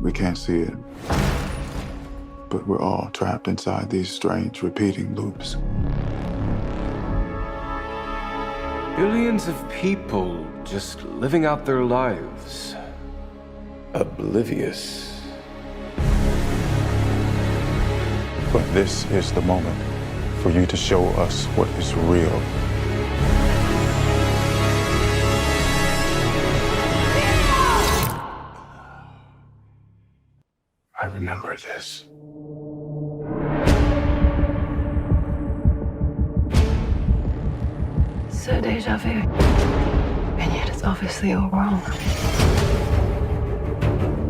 We can't see it. But we're all trapped inside these strange, repeating loops. Billions of people just living out their lives. Oblivious. But this is the moment for you to show us what is real. I remember this. So deja vu. And yet it's obviously all wrong.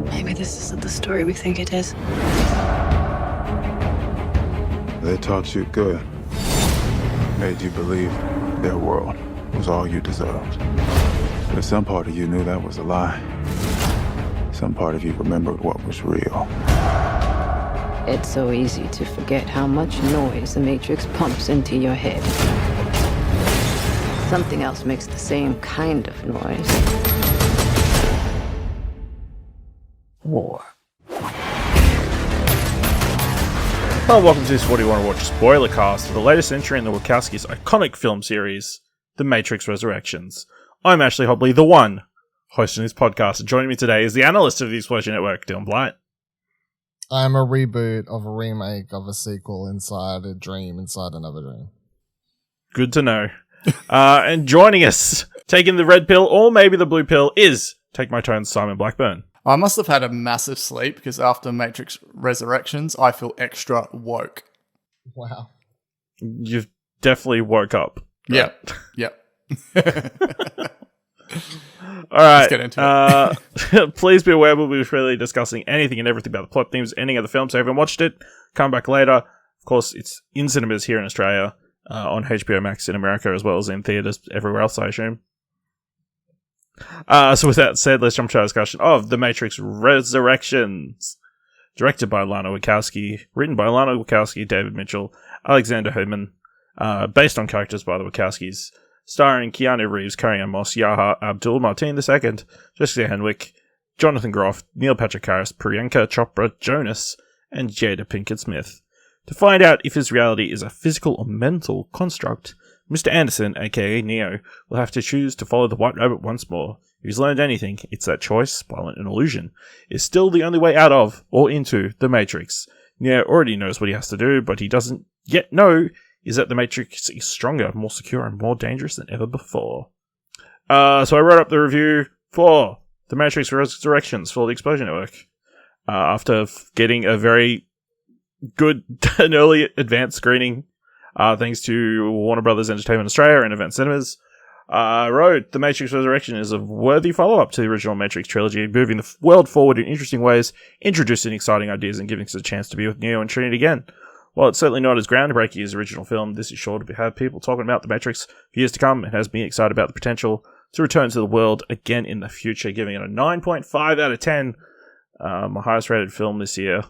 Maybe this isn't the story we think it is. They taught you good. Made you believe their world was all you deserved. But some part of you knew that was a lie. Some part of you remembered what was real. It's so easy to forget how much noise the Matrix pumps into your head. Something else makes the same kind of noise. War. Hello, welcome to this What Do You Want to Watch Spoilercast for the latest entry in the Wachowskis' iconic film series, The Matrix Resurrections. I'm Ashley Hobley, the one hosting this podcast, and joining me today is the analyst of the Explosion Network, Dylan Blight. I'm a reboot of a remake of a sequel inside a dream inside another dream. Good to know. And joining us, taking the red pill or maybe the blue pill, is Take My Turn, Simon Blackburn. I must have had a massive sleep because after Matrix Resurrections, I feel extra woke. Wow. You've definitely woke up. Right? Yep. All right. Let's get into it. Please be aware we'll be freely discussing anything and everything about the plot, themes, ending of the film. So if you haven't watched it, come back later. Of course, it's in cinemas here in Australia, on HBO Max in America, as well as in theaters everywhere else, I assume. So with that said, let's jump to our discussion of The Matrix Resurrections. Directed by Lana Wachowski, written by Lana Wachowski, David Mitchell, Aleksandar Hemon, based on characters by the Wachowskis, starring Keanu Reeves, Carrie-Anne, Yahya, Abdul-Mateen II, Jessica Henwick, Jonathan Groff, Neil Patrick Harris, Priyanka, Chopra, Jonas, and Jada Pinkett Smith. To find out if his reality is a physical or mental construct, Mr. Anderson, aka Neo, will have to choose to follow the White Rabbit once more. If he's learned anything, it's that choice, while an illusion, is still the only way out of, or into, the Matrix. Neo already knows what he has to do, but he doesn't yet know is that the Matrix is stronger, more secure, and more dangerous than ever before. So I wrote up the review for The Matrix Resurrections for the Explosion Network. After getting a very good and early advanced screening, thanks to Warner Brothers Entertainment Australia and Event Cinemas, I wrote The Matrix Resurrection is a worthy follow-up to the original Matrix trilogy, moving the world forward in interesting ways, introducing exciting ideas, and giving us a chance to be with Neo and Trinity again. While it's certainly not as groundbreaking as the original film, this is sure to have people talking about The Matrix for years to come, and has me excited about the potential to return to the world again in the future, giving it a 9.5 out of 10, my highest rated film this year.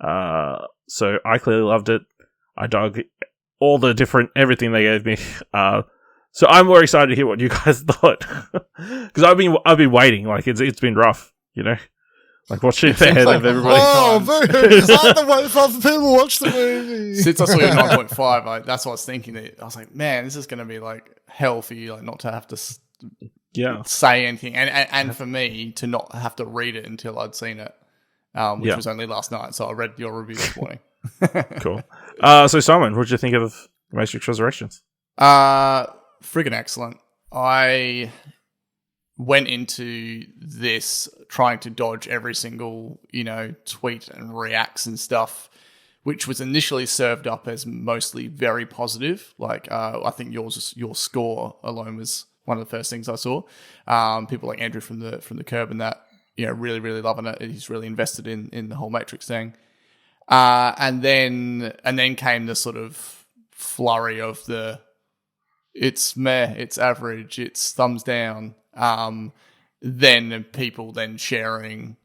So I clearly loved it. I dug all the different everything they gave me. So I'm more excited to hear what you guys thought, because I've been waiting. Like it's been rough, you know, like watching it ahead of everybody. Oh, it's hard to wait for other people to watch the movie. Since I saw your 9.5, that's what I was thinking. I was like, man, this is going to be like hell for you, like not to have to say anything, and for me to not have to read it until I'd seen it, which was only last night. So I read your review this morning. Cool. So Simon, what did you think of Matrix Resurrections? Friggin' excellent. I went into this trying to dodge every single, tweet and reacts and stuff, which was initially served up as mostly very positive. Like, I think your score alone was one of the first things I saw. People like Andrew from the Curb and that, really, really loving it. He's really invested in the whole Matrix thing. And then came the sort of flurry of the it's meh, it's average, it's thumbs down. Then people then sharing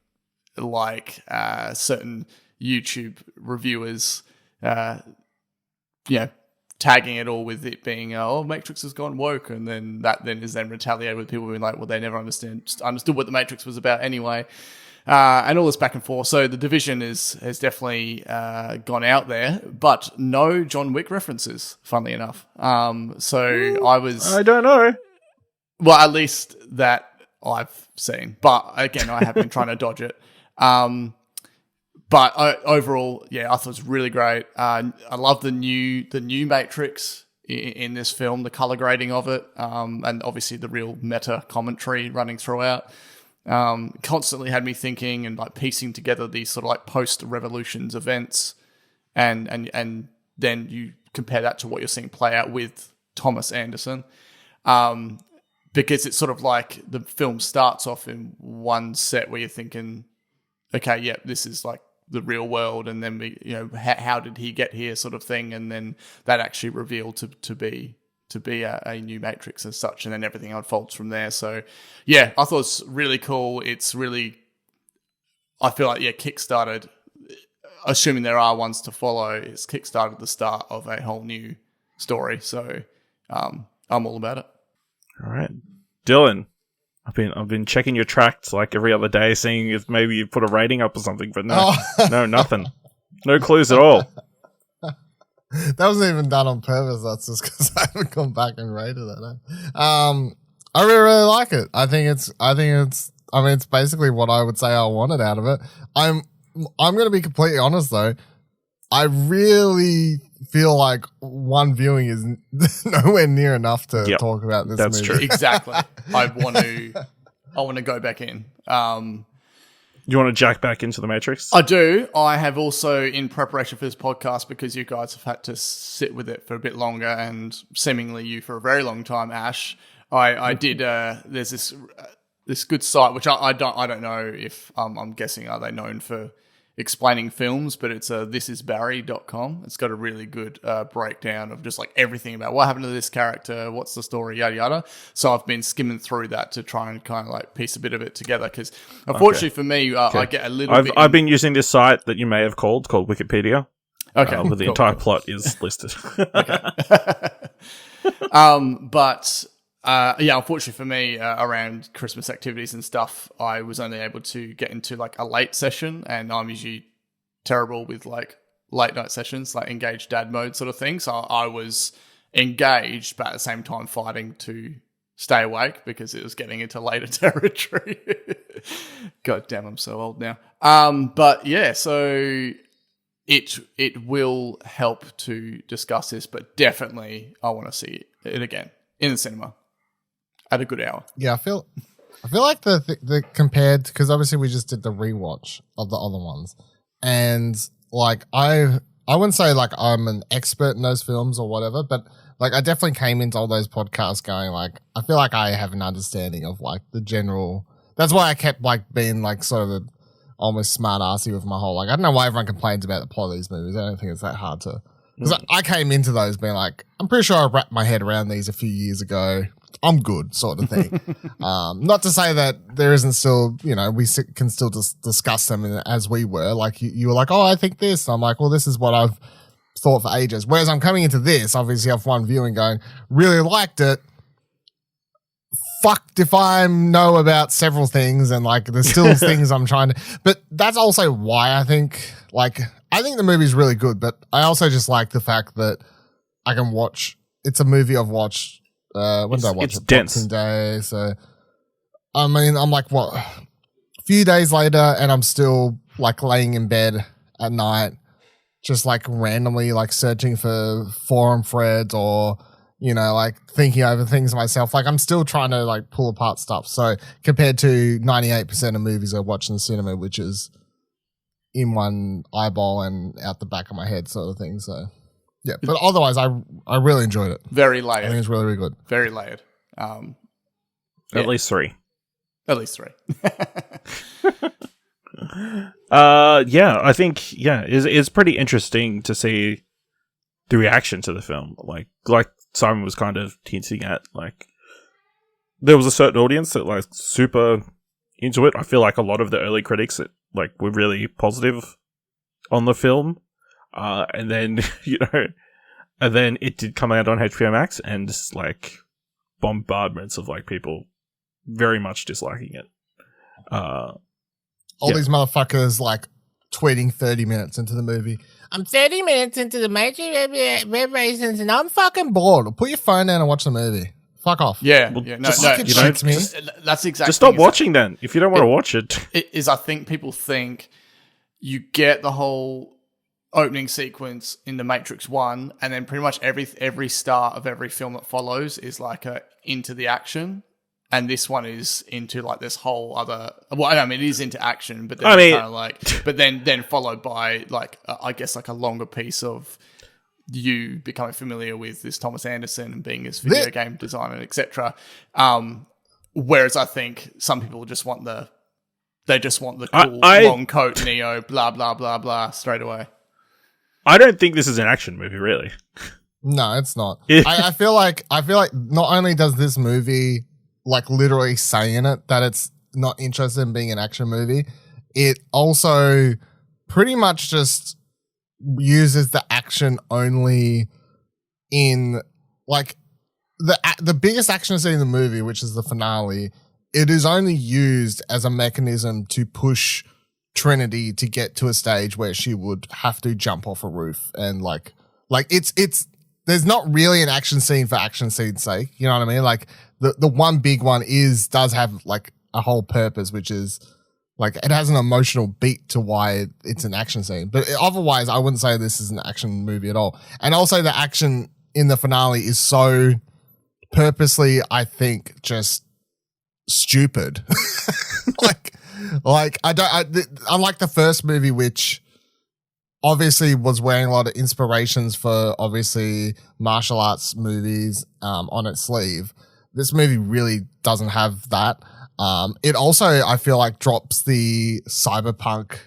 like certain YouTube reviewers, tagging it all with it being, Matrix has gone woke, and then that is retaliated with people being like, well, they never understood what the Matrix was about anyway. And all this back and forth. So the Division has definitely gone out there, but no John Wick references, funnily enough. So I don't know. Well, at least that I've seen. But again, I have been trying to dodge it. But overall, I thought it was really great. I love the new Matrix in this film, the color grading of it, and obviously the real meta commentary running throughout. Constantly had me thinking and like piecing together these sort of like post-revolutions events, and then you compare that to what you're seeing play out with Thomas Anderson, because it's sort of like the film starts off in one set where you're thinking, okay, yeah, this is like the real world, and then how did he get here, sort of thing, and then that actually revealed to be a new Matrix as such, and then everything unfolds from there. So, yeah, I thought it's really cool. It's really, I feel like, kickstarted, assuming there are ones to follow, it's kickstarted the start of a whole new story. So, I'm all about it. All right. Dylan, I've been checking your Trakt like every other day, seeing if maybe you put a rating up or something, but no, no, nothing. No clues at all. That wasn't even done on purpose. That's just because I haven't gone back and rated it. I really, really like it. I mean, it's basically what I would say I wanted out of it. I'm going to be completely honest though. I really feel like one viewing is nowhere near enough to talk about this movie. That's true. Exactly. I want to go back in. You want to jack back into the Matrix? I do. I have also, in preparation for this podcast, because you guys have had to sit with it for a bit longer, and seemingly you for a very long time, Ash. I did. There's this good site which I don't know if I'm guessing are they known for explaining films, but it's thisisbarry.com. It's got a really good breakdown of just like everything about what happened to this character, what's the story, yada yada. So I've been skimming through that to try and kind of like piece a bit of it together, because unfortunately for me, I get a little bit... I've been using this site that you may have called Wikipedia. Okay. Where the entire plot is listed. Okay. Unfortunately for me, around Christmas activities and stuff, I was only able to get into like a late session, and I'm usually terrible with like late night sessions, like engaged dad mode sort of thing. So I was engaged, but at the same time fighting to stay awake because it was getting into later territory. God damn, I'm so old now. But yeah, so it will help to discuss this, but definitely I want to see it again in the cinema at a good hour. Yeah, I feel like the compared, because obviously we just did the rewatch of the other ones, and like I wouldn't say like I'm an expert in those films or whatever, but like I definitely came into all those podcasts going like I feel like I have an understanding of like the general. That's why I kept like being like sort of almost smart arsey with my whole like I don't know why everyone complains about the plot of these movies. I don't think it's that hard to, because I came into those being like I'm pretty sure I wrapped my head around these a few years ago. I'm good, sort of thing. Not to say that there isn't still, we can still discuss them as we were. Like you were like, oh, I think this. And I'm like, well, this is what I've thought for ages. Whereas I'm coming into this, obviously, I've one viewing going, really liked it. Fucked if I know about several things, and like there's still things I'm trying to. But that's also why I think the movie's really good. But I also just like the fact that I can watch. It's a movie I've watched. When did I watch it? It's dense. Boxing Day. So, I mean, I'm like, what? A few days later, and I'm still like laying in bed at night, just like randomly like searching for forum threads or, like thinking over things myself. Like I'm still trying to like pull apart stuff. So compared to 98% of movies I watch in the cinema, which is in one eyeball and out the back of my head sort of thing. So. Yeah, but otherwise, I really enjoyed it. Very layered. I think it's really, really good. Very layered. At least three. At least three. I think it's pretty interesting to see the reaction to the film. Like Simon was kind of hinting at, like there was a certain audience that like super into it. I feel like a lot of the early critics that like were really positive on the film. And then, And then it did come out on HBO Max, and just like bombardments of like people very much disliking it. All these motherfuckers like tweeting 30 minutes into the movie. I'm 30 minutes into the Matrix reasons and I'm fucking bored. Put your phone down and watch the movie. Fuck off. Yeah, Well, yeah. No, just no, fucking shits me. that's exactly. Just stop watching then if you don't want to watch it. It is. I think people think you get the whole opening sequence in the Matrix 1, and then pretty much every start of every film that follows is like into the action. And this one is into like this whole other. Well, I mean, it is into action, but then kind of like, but then followed by like, I guess like a longer piece of you becoming familiar with this Thomas Anderson and being his video game designer, etc. Whereas I think some people just want the cool long coat Neo, blah blah blah blah, straight away. I don't think this is an action movie, really. No, it's not. I feel like not only does this movie like literally say in it that it's not interested in being an action movie, it also pretty much just uses the action only in like the biggest action scene in the movie, which is the finale. It is only used as a mechanism to push Trinity to get to a stage where she would have to jump off a roof, and like it's there's not really an action scene for action scene's sake. You know what I mean? Like the one big one does have like a whole purpose, which is like it has an emotional beat to why it's an action scene. But otherwise, I wouldn't say this is an action movie at all. And also the action in the finale is so purposely, I think, just stupid. Unlike the first movie, which obviously was wearing a lot of inspirations for obviously martial arts movies on its sleeve, this movie really doesn't have that. It also, I feel like, drops the cyberpunk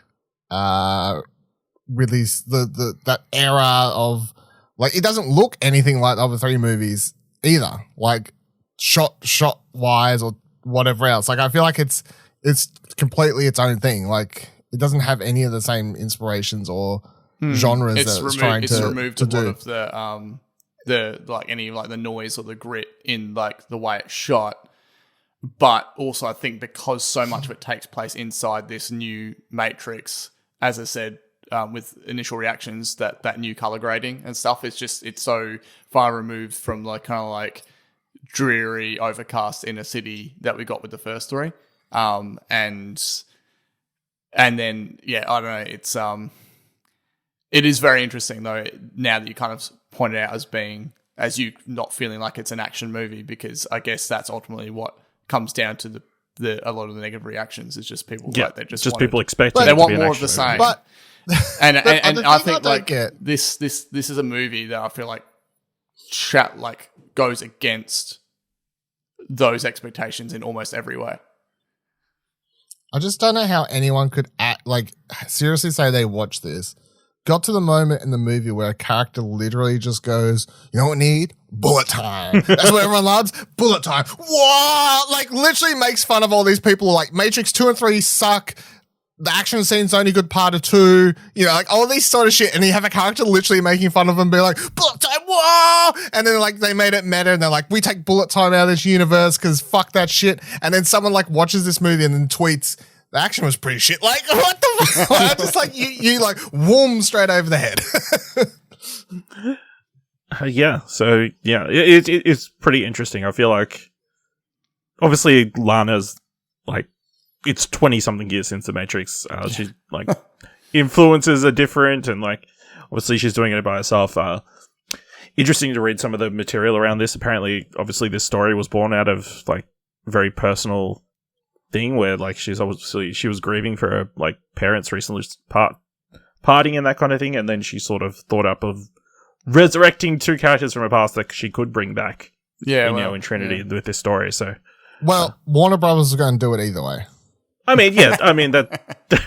release, that era of like, it doesn't look anything like the other three movies either, like shot wise or whatever else. Like, I feel like it's completely its own thing. Like, it doesn't have any of the same inspirations or genres that it's trying to removed to a lot do. of the like any like the noise or the grit in like the way it's shot. But also, I think because so much of it takes place inside this new Matrix, as I said, with initial reactions, that new color grading and stuff, it's so far removed from like kind of like dreary, overcast inner city that we got with the first three. And then, yeah, I don't know. It is very interesting though, now that you kind of pointed out as you not feeling like it's an action movie, because I guess that's ultimately what comes down to a lot of the negative reactions is just people like they just people expecting they it to want be an more of action the same. movie. But and I thing think I like get- this is a movie that I feel like goes against those expectations in almost every way. I just don't know how anyone could seriously say they watched this, got to the moment in the movie where a character literally just goes, you know what we need? Bullet time. That's what everyone loves. Bullet time. Whoa! Like, literally makes fun of all these people. Like, Matrix 2 and 3 suck. The action scene's the only good part of 2. You know, like all these sort of shit. And you have a character literally making fun of them, be like, bullet time, whoa! And then like they made it meta and they're like, we take bullet time out of this universe because fuck that shit. And then someone like watches this movie and then tweets, the action was pretty shit. Like, what the fuck? I'm just like, you like, whoom, straight over the head. So it's pretty interesting. I feel like obviously Lana's like, it's 20 something years since the Matrix. She's like, influences are different, and like obviously she's doing it by herself. Interesting to read some of the material around this. Apparently, obviously this story was born out of like very personal thing where like she was grieving for her like parents recently parting and that kind of thing, and then she sort of thought up of resurrecting two characters from her past that she could bring back in Trinity with this story. So Warner Brothers is going to do it either way. I mean that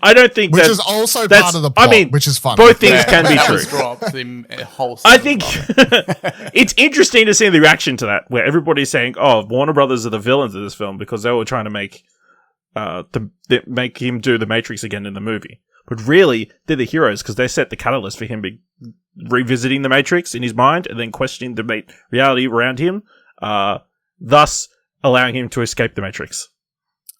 I don't think which is also part of the plot, which is fun. Both things can be true. I think it's interesting to see the reaction to that, where everybody's saying, "Oh, Warner Brothers are the villains of this film because they were trying to make him do the Matrix again in the movie." But really, they're the heroes because they set the catalyst for him revisiting the Matrix in his mind and then questioning the reality around him, thus allowing him to escape the Matrix.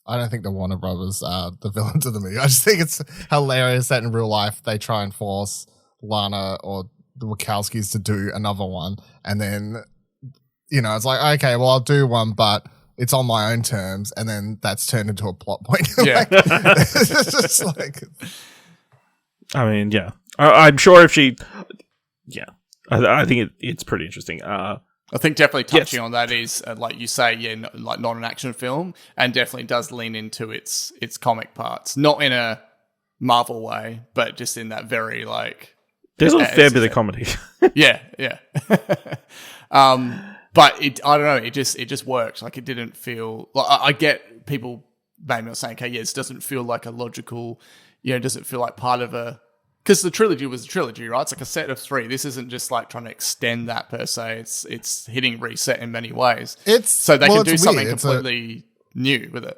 I don't think the Warner Brothers are the villains of the movie. I just think it's hilarious that in real life they try and force Lana or the Wachowskis to do another one, and then it's like, okay, well, I'll do one, but it's on my own terms, and then that's turned into a plot point. Yeah. It's just like, I mean, yeah, I'm sure if she, I think it's pretty interesting. I think definitely touching on that is, like you say, like not an action film, and definitely does lean into its comic parts, not in a Marvel way, but just in that very like. There's a fair bit of comedy. Yeah. But I don't know. It just worked. Like it didn't feel. Like, I get people maybe not saying, okay, this doesn't feel like a logical. It doesn't feel like part of a. Because the trilogy was a trilogy, right? It's like a set of 3. This isn't just like trying to extend that per se. It's hitting reset in many ways. So they can do something completely new with it.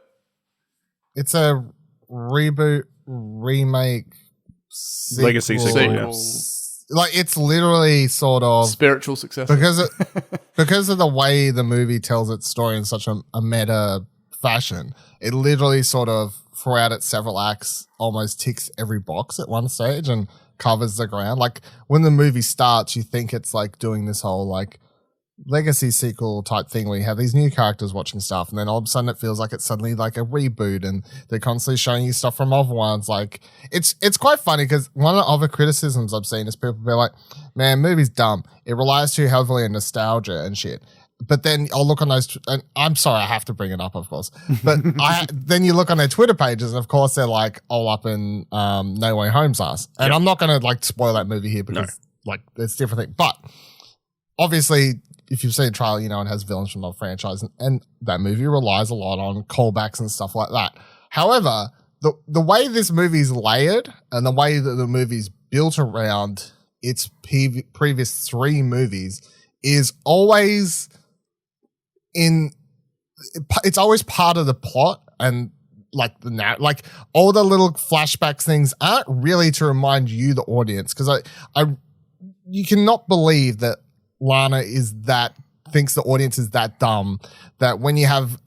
It's a reboot, remake, legacy sequel. Like it's literally sort of spiritual success because of the way the movie tells its story in such a meta fashion. It literally sort of throughout its several acts almost ticks every box at one stage and covers the ground. Like when the movie starts, you think it's like doing this whole like legacy sequel type thing where you have these new characters watching stuff, and then all of a sudden it feels like it's suddenly like a reboot, and they're constantly showing you stuff from other ones. Like it's quite funny because one of the other criticisms I've seen is people be like, man, movie's dumb. It relies too heavily on nostalgia and shit. But then I'll look on those, and I'm sorry, I have to bring it up, of course. But then you look on their Twitter pages, and of course they're like all up in No Way Home's ass. And I'm not going to like spoil that movie here because like it's a different thing. But obviously, if you've seen the trailer, it has villains from the franchise, and that movie relies a lot on callbacks and stuff like that. However, the way this movie's layered and the way that the movie's built around its previous 3 movies is always it's always part of the plot, and like like all the little flashbacks things aren't really to remind you, the audience, because you cannot believe that Lana thinks the audience is that dumb that when you have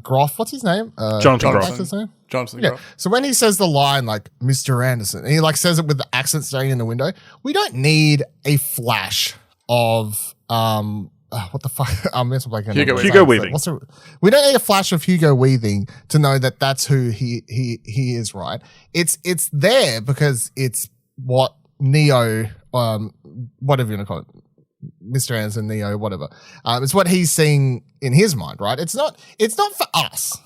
Groff, what's his name? Jonathan Groff. What's his name? Jonathan Yeah. Groff. So when he says the line like Mr. Anderson, and he like says it with the accent staring in the window, we don't need a flash of what the fuck? I'm meant to like Hugo Weaving. We don't need a flash of Hugo Weaving to know that that's who he is, right? It's there because it's what Neo, whatever you want to call it, Mr. Anderson, Neo, whatever. It's what he's seeing in his mind, right? It's not for us.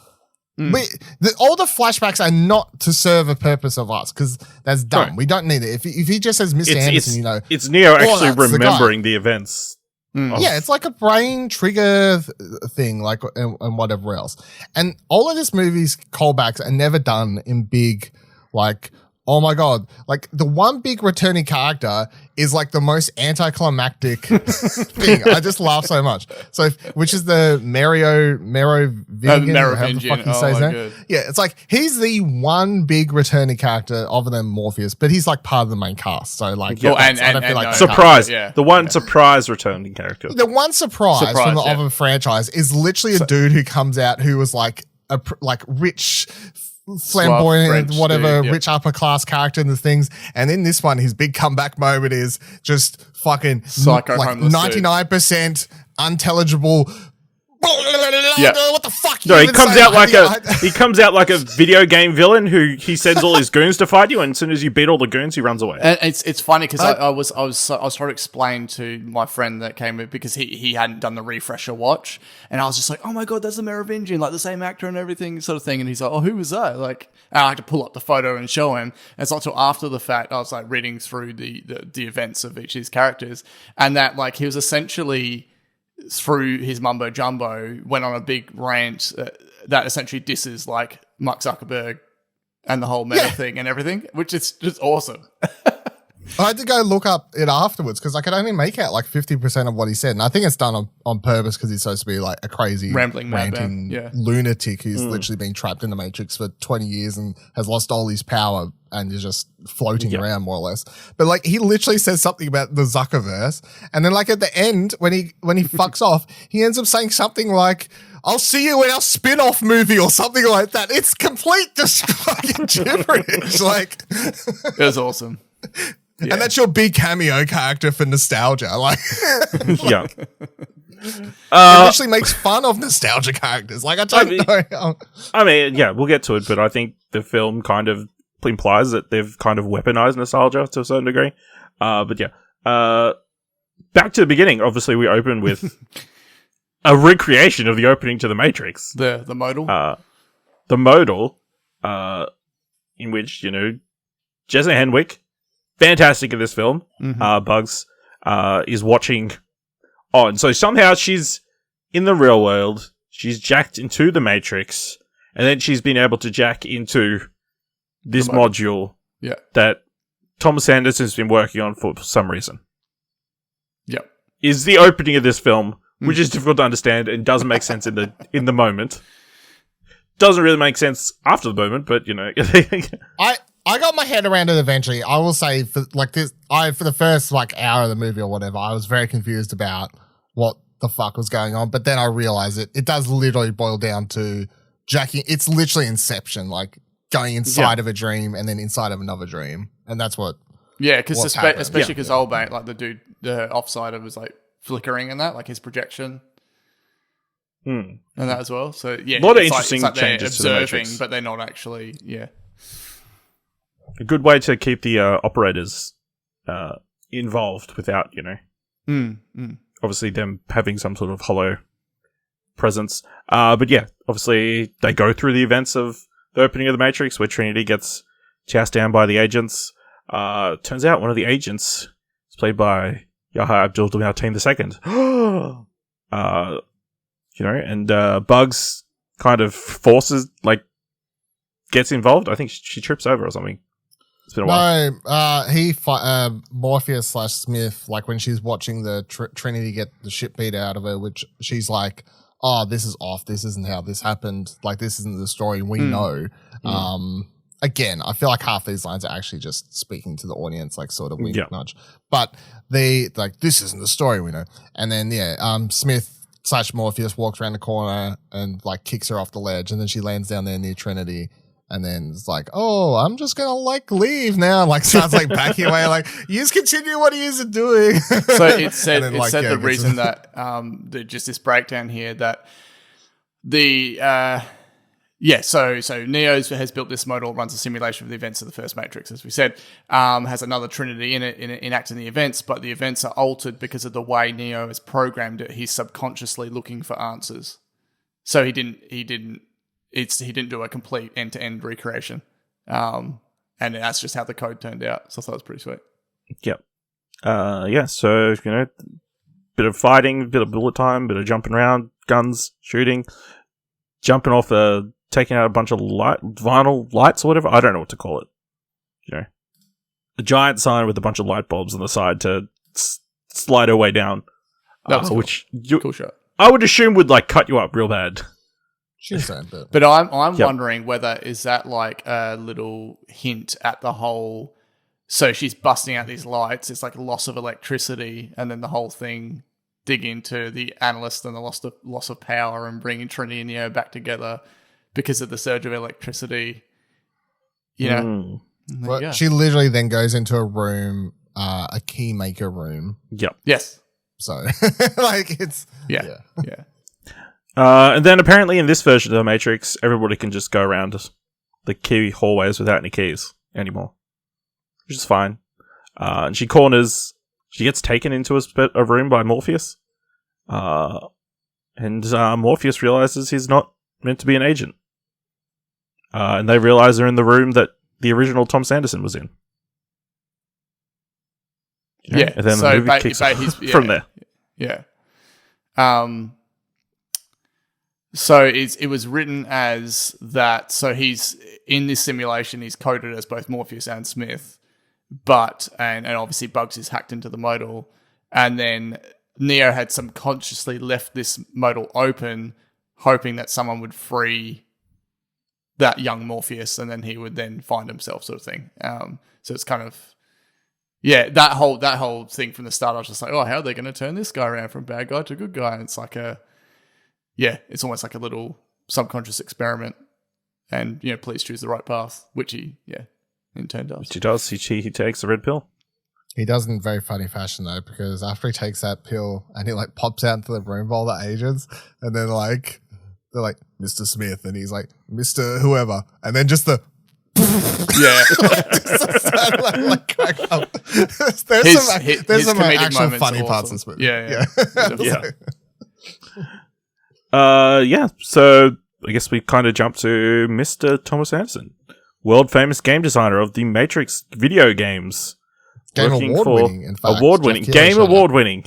All the flashbacks are not to serve a purpose of us because that's dumb. Right. We don't need it. If he just says Mr. Anderson, it's Neo actually remembering the events. Yeah, it's like a brain trigger thing, like and whatever else. And all of this movie's callbacks are never done in big, like, oh my god, like the one big returning character is like the most anticlimactic thing. I just laugh so much. So, which is the Merovingian. Yeah, it's like he's the one big returning character other than Morpheus, but he's like part of the main cast. So, like, I don't feel like surprise. Yeah. The one surprise returning character. The one surprise from the other franchise is literally a dude who comes out who was like a rich, flamboyant, whatever, rich upper class character in the things, and in this one, his big comeback moment is just fucking psycho, like 99% unintelligible. Yeah. What the fuck? No, he comes out like a video game villain who he sends all his goons to fight you, and as soon as you beat all the goons, he runs away. And it's funny because I was trying to explain to my friend that came with, because he hadn't done the refresher watch, and I was just like, oh my god, that's the Merovingian, like the same actor and everything, sort of thing. And he's like, oh, who was that? Like, and I had to pull up the photo and show him. And it's not until after the fact I was like reading through the events of each of his characters, and that like he was essentially, through his mumbo jumbo, went on a big rant that essentially disses like Mark Zuckerberg and the whole meta thing and everything, which is just awesome. I had to go look up it afterwards because I could only make out like 50% of what he said. And I think it's done on purpose because he's supposed to be like a crazy, Rambling ranting madman. Yeah. lunatic who's literally been trapped in the Matrix for 20 years and has lost all his power and is just floating around more or less. But like he literally says something about the Zuckerverse. And then like at the end, when he fucks off, he ends up saying something like, I'll see you in our spin-off movie or something like that. It's complete just fucking gibberish. Like It was awesome. Yeah. And that's your big cameo character for nostalgia. Like Yeah. it literally makes fun of nostalgia characters. Like I don't know. I mean, yeah, we'll get to it, but I think the film kind of implies that they've kind of weaponized nostalgia to a certain degree. But yeah. Back to the beginning. Obviously, we open with a recreation of the opening to The Matrix. The modal. The modal, in which, Jessa Henwick, fantastic in this film, Bugs, is watching on. So somehow she's in the real world, she's jacked into the Matrix, and then she's been able to jack into this module that Thomas Anderson's been working on for some reason. Yep. Is the opening of this film, which is difficult to understand and doesn't make sense in the moment. Doesn't really make sense after the moment, but I got my head around it eventually. I will say for the first hour of the movie or whatever, I was very confused about what the fuck was going on. But then I realized it does literally boil down to jacking. It's literally Inception, like going inside of a dream and then inside of another dream. And that's what. Yeah, because especially because old mate, like the dude, the offsider was like flickering in that, like his projection. And that as well. So yeah, a lot of interesting changes to the observing, Matrix. but they're not actually. Yeah. A good way to keep the operators involved without, obviously them having some sort of hollow presence. But yeah, obviously they go through the events of the opening of the Matrix where Trinity gets chased down by the agents. Turns out one of the agents is played by Yahya Abdul-Mateen II. And Bugs kind of gets involved. I think she trips over or something. It's been a while. Morpheus / Smith, like when she's watching the Trinity get the shit beat out of her, which she's like, oh, this is off. This isn't how this happened. Like, this isn't the story we know. Again, I feel like half these lines are actually just speaking to the audience, like sort of wink nudge. But this isn't the story we know. And then, Smith / Morpheus walks around the corner and like kicks her off the ledge, and then she lands down there near Trinity. And then it's like, oh, I'm just gonna leave now. Like starts backing away, like you just continue what he is doing. So it said the reason that just this breakdown here that so Neo has built this model, runs a simulation of the events of the first Matrix, as we said, has another Trinity in it enacting the events, but the events are altered because of the way Neo has programmed it. He's subconsciously looking for answers, so he didn't do a complete end-to-end recreation. And that's just how the code turned out. So I thought it was pretty sweet. Yep. So, bit of fighting, bit of bullet time, bit of jumping around, guns, shooting, jumping off, taking out a bunch of vinyl lights or whatever. I don't know what to call it. A giant sign with a bunch of light bulbs on the side to slide her way down. That was which cool shot. I would assume would cut you up real bad. But I'm wondering whether is that like a little hint at the whole. So she's busting out these lights. It's like a loss of electricity, and then the whole thing dig into the analyst and the loss of power, and bringing Trinity and Neo back together because of the surge of electricity. Well, she literally then goes into a room, a key maker room. Yep. Yes. So it's yeah. And then apparently in this version of the Matrix, everybody can just go around the key hallways without any keys anymore, which is fine. And she gets taken into a room by Morpheus. And Morpheus realizes he's not meant to be an agent. And they realize they're in the room that the original Tom Sanderson was in. Yeah. And then the movie kicks off from there. Yeah. So it was written as that. So he's in this simulation. He's coded as both Morpheus and Smith, but and obviously Bugs is hacked into the modal, and then Neo had subconsciously left this modal open, hoping that someone would free that young Morpheus, and then he would then find himself, sort of thing. So it's kind of, yeah, that whole thing from the start. I was just like, oh, how are they going to turn this guy around from bad guy to good guy? And it's like it's almost like a little subconscious experiment. And please choose the right path, which he in turn does. Which he does. He takes the red pill. He does in very funny fashion though, because after he takes that pill and he like pops out into the room of all the agents, and then like they're like Mr. Smith, and he's like Mr. Whoever, and then just the like crack up. There's some actual funny parts of this movie. Yeah. So I guess we kind of jump to Mr. Thomas Anderson, world famous game designer of the Matrix video games. Game award-winning, in fact. Award-winning. Game award-winning.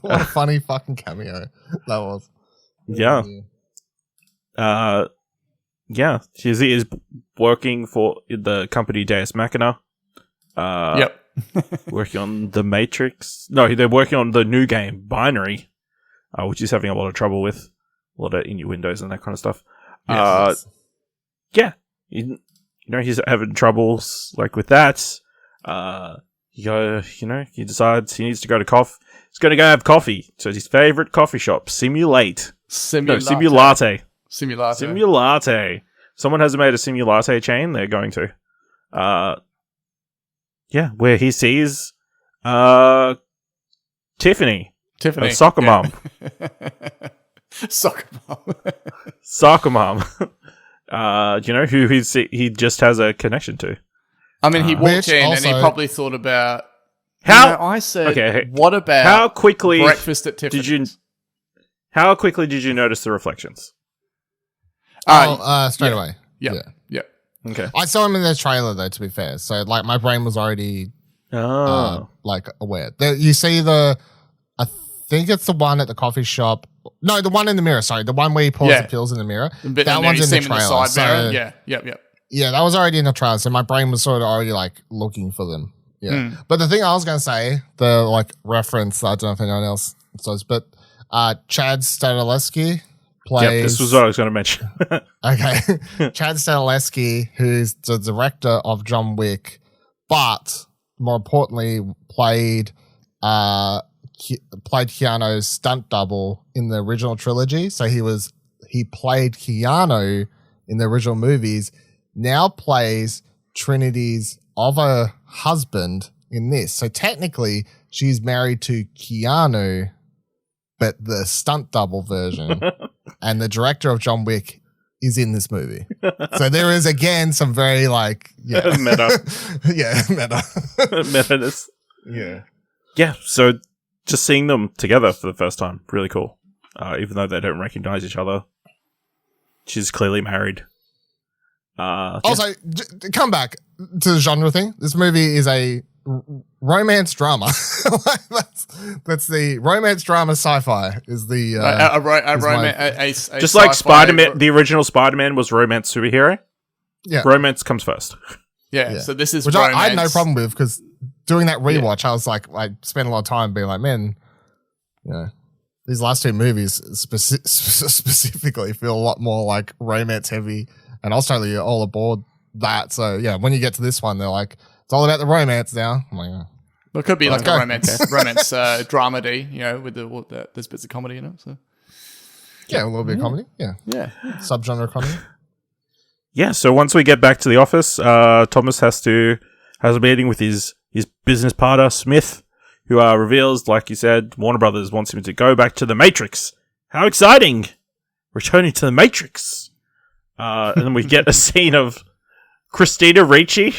What a funny fucking cameo that was. Yeah. He is working for the company Deus Machina. Yep. Working on the Matrix. No, they're working on the new game, Binary, which he's having a lot of trouble with. A lot of innuendos and that kind of stuff. Yes. He's having troubles like with that. He decides he needs to go to coffee. He's going to go have coffee. So his favorite coffee shop, Simulate. Simulate. Someone has made a Simulate chain. They're going to. Where he sees Tiffany. Soccer mom. Soccer mom. Who he just has a connection to. I mean, he walked in and he probably thought about what about how quickly breakfast at Tiffany's? How quickly did you notice the reflections? Straight away. Yeah. Okay. I saw him in the trailer though, to be fair. So like my brain was already aware. You see I think it's the one at the coffee shop. No, the one in the mirror. Sorry, the one where he pours the pills in the mirror. That one's in the trailer. Yeah, that was already in the trailer. So my brain was sort of already like looking for them. Yeah. But the thing I was going to say, the like reference, I don't know if anyone else does, but Chad Stahelski plays. Yep, this was what I was going to mention. Okay. Chad Stahelski, who's the director of John Wick, but more importantly, played Keanu's stunt double in the original trilogy. So he played Keanu in the original movies, now plays Trinity's other husband in this. So technically, she's married to Keanu, but the stunt double version, and the director of John Wick is in this movie. So there is again some very meta. Meta. Meta-ness. Yeah. So just seeing them together for the first time, really cool. Even though they don't recognize each other, she's clearly married. Also, come back to the genre thing. This movie is a romance drama. that's the romance drama sci-fi is the just like Spider-Man. The original Spider-Man was romance superhero. Yeah, romance comes first. Yeah. So this is which romance. I had no problem with, because doing that rewatch, I was like, I spent a lot of time being like, man, these last two movies specifically feel a lot more like romance heavy. And I was totally all aboard that. So, yeah, when you get to this one, they're like, it's all about the romance now. I'm like, well, it could be like a romance dramedy, with there's bits of comedy in it. So. Yeah, a little bit of comedy. Yeah. Subgenre comedy. Yeah, so once we get back to the office, Thomas has a meeting with his business partner, Smith, who reveals, like you said, Warner Brothers wants him to go back to the Matrix. How exciting! Returning to the Matrix. And then we get a scene of Christina Ricci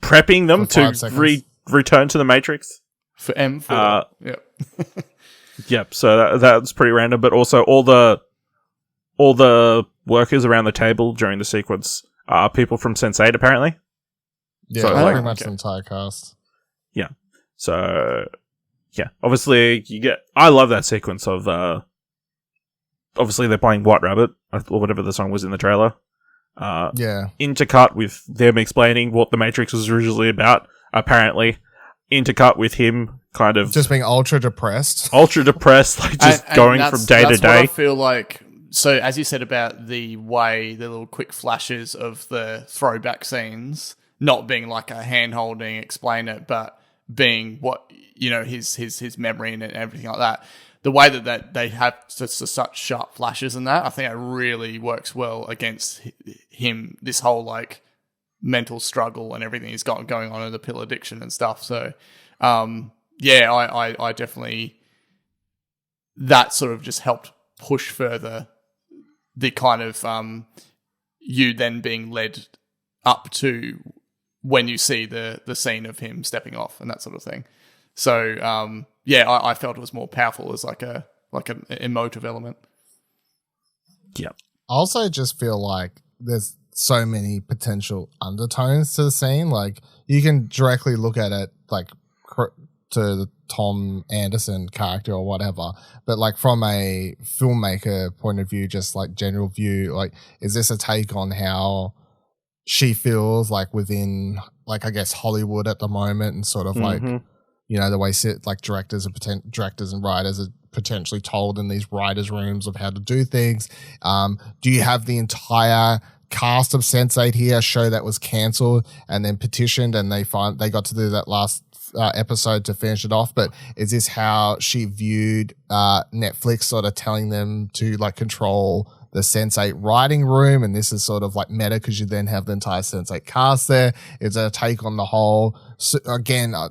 prepping them to return to the Matrix. For M4. Yep, so that's pretty random, but also all the workers around the table during the sequence are people from Sense8, apparently. Yeah, so, pretty much the entire cast. Yeah. So, yeah, obviously I love that sequence of obviously they're playing White Rabbit, or whatever the song was in the trailer. Intercut with them explaining what the Matrix was originally about, apparently. Intercut with him kind of just being ultra depressed, like just going from day to that's day. What I feel like. So, as you said about the little quick flashes of the throwback scenes, not being like a hand holding, explain it, but being what, his memory and everything like that. The way that they have such sharp flashes in that, I think it really works well against him, this whole like mental struggle and everything he's got going on in the pill addiction and stuff. So, I definitely, that sort of just helped push further the kind of you then being led up to when you see the scene of him stepping off and that sort of thing. So I felt it was more powerful as like an emotive element. Yeah. I also just feel like there's so many potential undertones to the scene. Like you can directly look at it like to the Tom Anderson character or whatever, but like from a filmmaker point of view, just like general view, like is this a take on how she feels like within like I guess Hollywood at the moment, and sort of like the way like directors and writers are potentially told in these writers' rooms of how to do things. Do you have the entire cast of Sense8 here, show that was cancelled and then petitioned, and they got to do that last episode to finish it off? But is this how she viewed Netflix sort of telling them to like control the Sense8 writing room, and this is sort of like meta because you then have the entire Sense8 cast there? Is it a take on the whole, again, I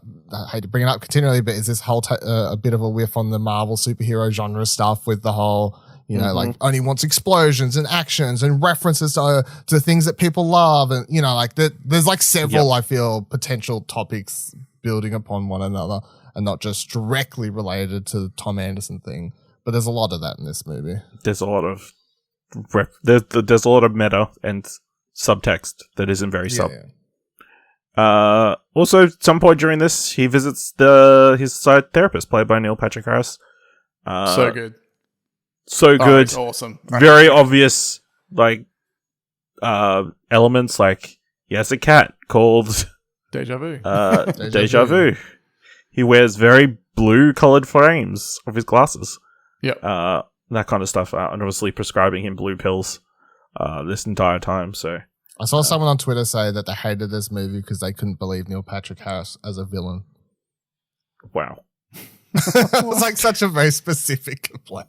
hate to bring it up continually, but is this whole a bit of a whiff on the Marvel superhero genre stuff with the whole, like only wants explosions and actions and references to things that people love, and like there's like several I feel potential topics building upon one another and not just directly related to the Tom Anderson thing, but there's a lot of that in this movie. There's a lot of there's a lot of meta and subtext that isn't very sub. Also, at some point during this, he visits his side therapist, played by Neil Patrick Harris. So good. So good. It's awesome. Very obvious, like, elements, like, he has a cat called Deja Vu. Deja Vu. He wears very blue-colored frames of his glasses. Yep. That kind of stuff. And obviously prescribing him blue pills this entire time, so... I saw someone on Twitter say that they hated this movie because they couldn't believe Neil Patrick Harris as a villain. Wow. It was like such a very specific complaint.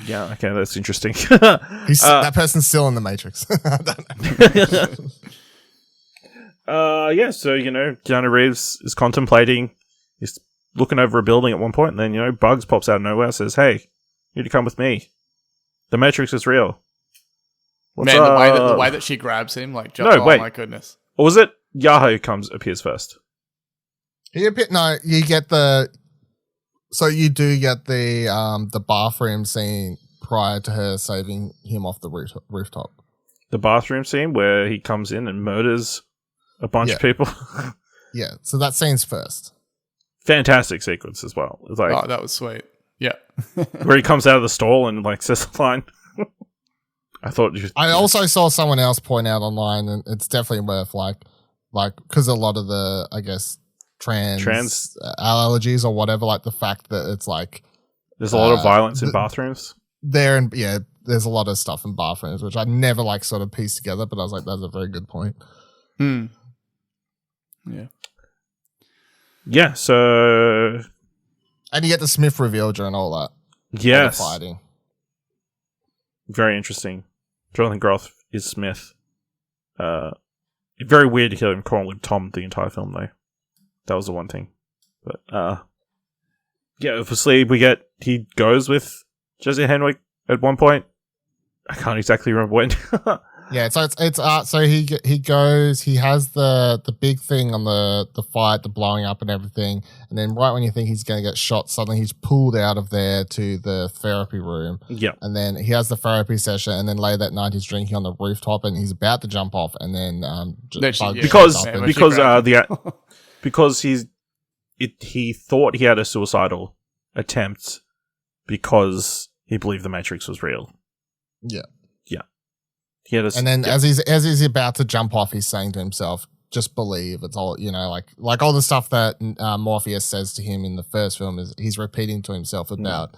Yeah, okay, that's interesting. That person's still in the Matrix. I don't know. So, Keanu Reeves is contemplating, he's looking over a building at one point, and then, Bugs pops out of nowhere and says, "Hey, you need to come with me. The Matrix is real." Man, the way that she grabs him, like, no, wait. My goodness. Or was it Yahya who appears first? You do get the bathroom scene prior to her saving him off the rooftop. The bathroom scene where he comes in and murders a bunch of people. Yeah, so that scene's first. Fantastic sequence as well. It's like, oh, that was sweet. Yeah. where he comes out of the stall and like says the line. I also saw someone else point out online, and it's definitely worth like because a lot of the, I guess, trans allergies or whatever, like the fact that it's like there's a lot of violence in bathrooms. There's a lot of stuff in bathrooms which I never like sort of pieced together, but I was like, that's a very good point. Yeah, so and you get the Smith reveal during all that. Yes. Fighting. Very interesting. Jonathan Groff is Smith. Very weird to hear him calling him Tom the entire film, though. That was the one thing. But, obviously he goes with Jesse Henwick at one point. I can't exactly remember when. Yeah, so so he goes, he has the big thing on the fight, the blowing up and everything, and then right when you think he's going to get shot, suddenly he's pulled out of there to the therapy room. Yeah. And then he has the therapy session, and then later that night he's drinking on the rooftop, and he's about to jump off, and then because he thought he had a suicidal attempt because he believed the Matrix was real. Yeah. Yeah. He had a, And then yeah. as he's about to jump off, he's saying to himself, just believe. It's all, like all the stuff that Morpheus says to him in the first film is he's repeating to himself about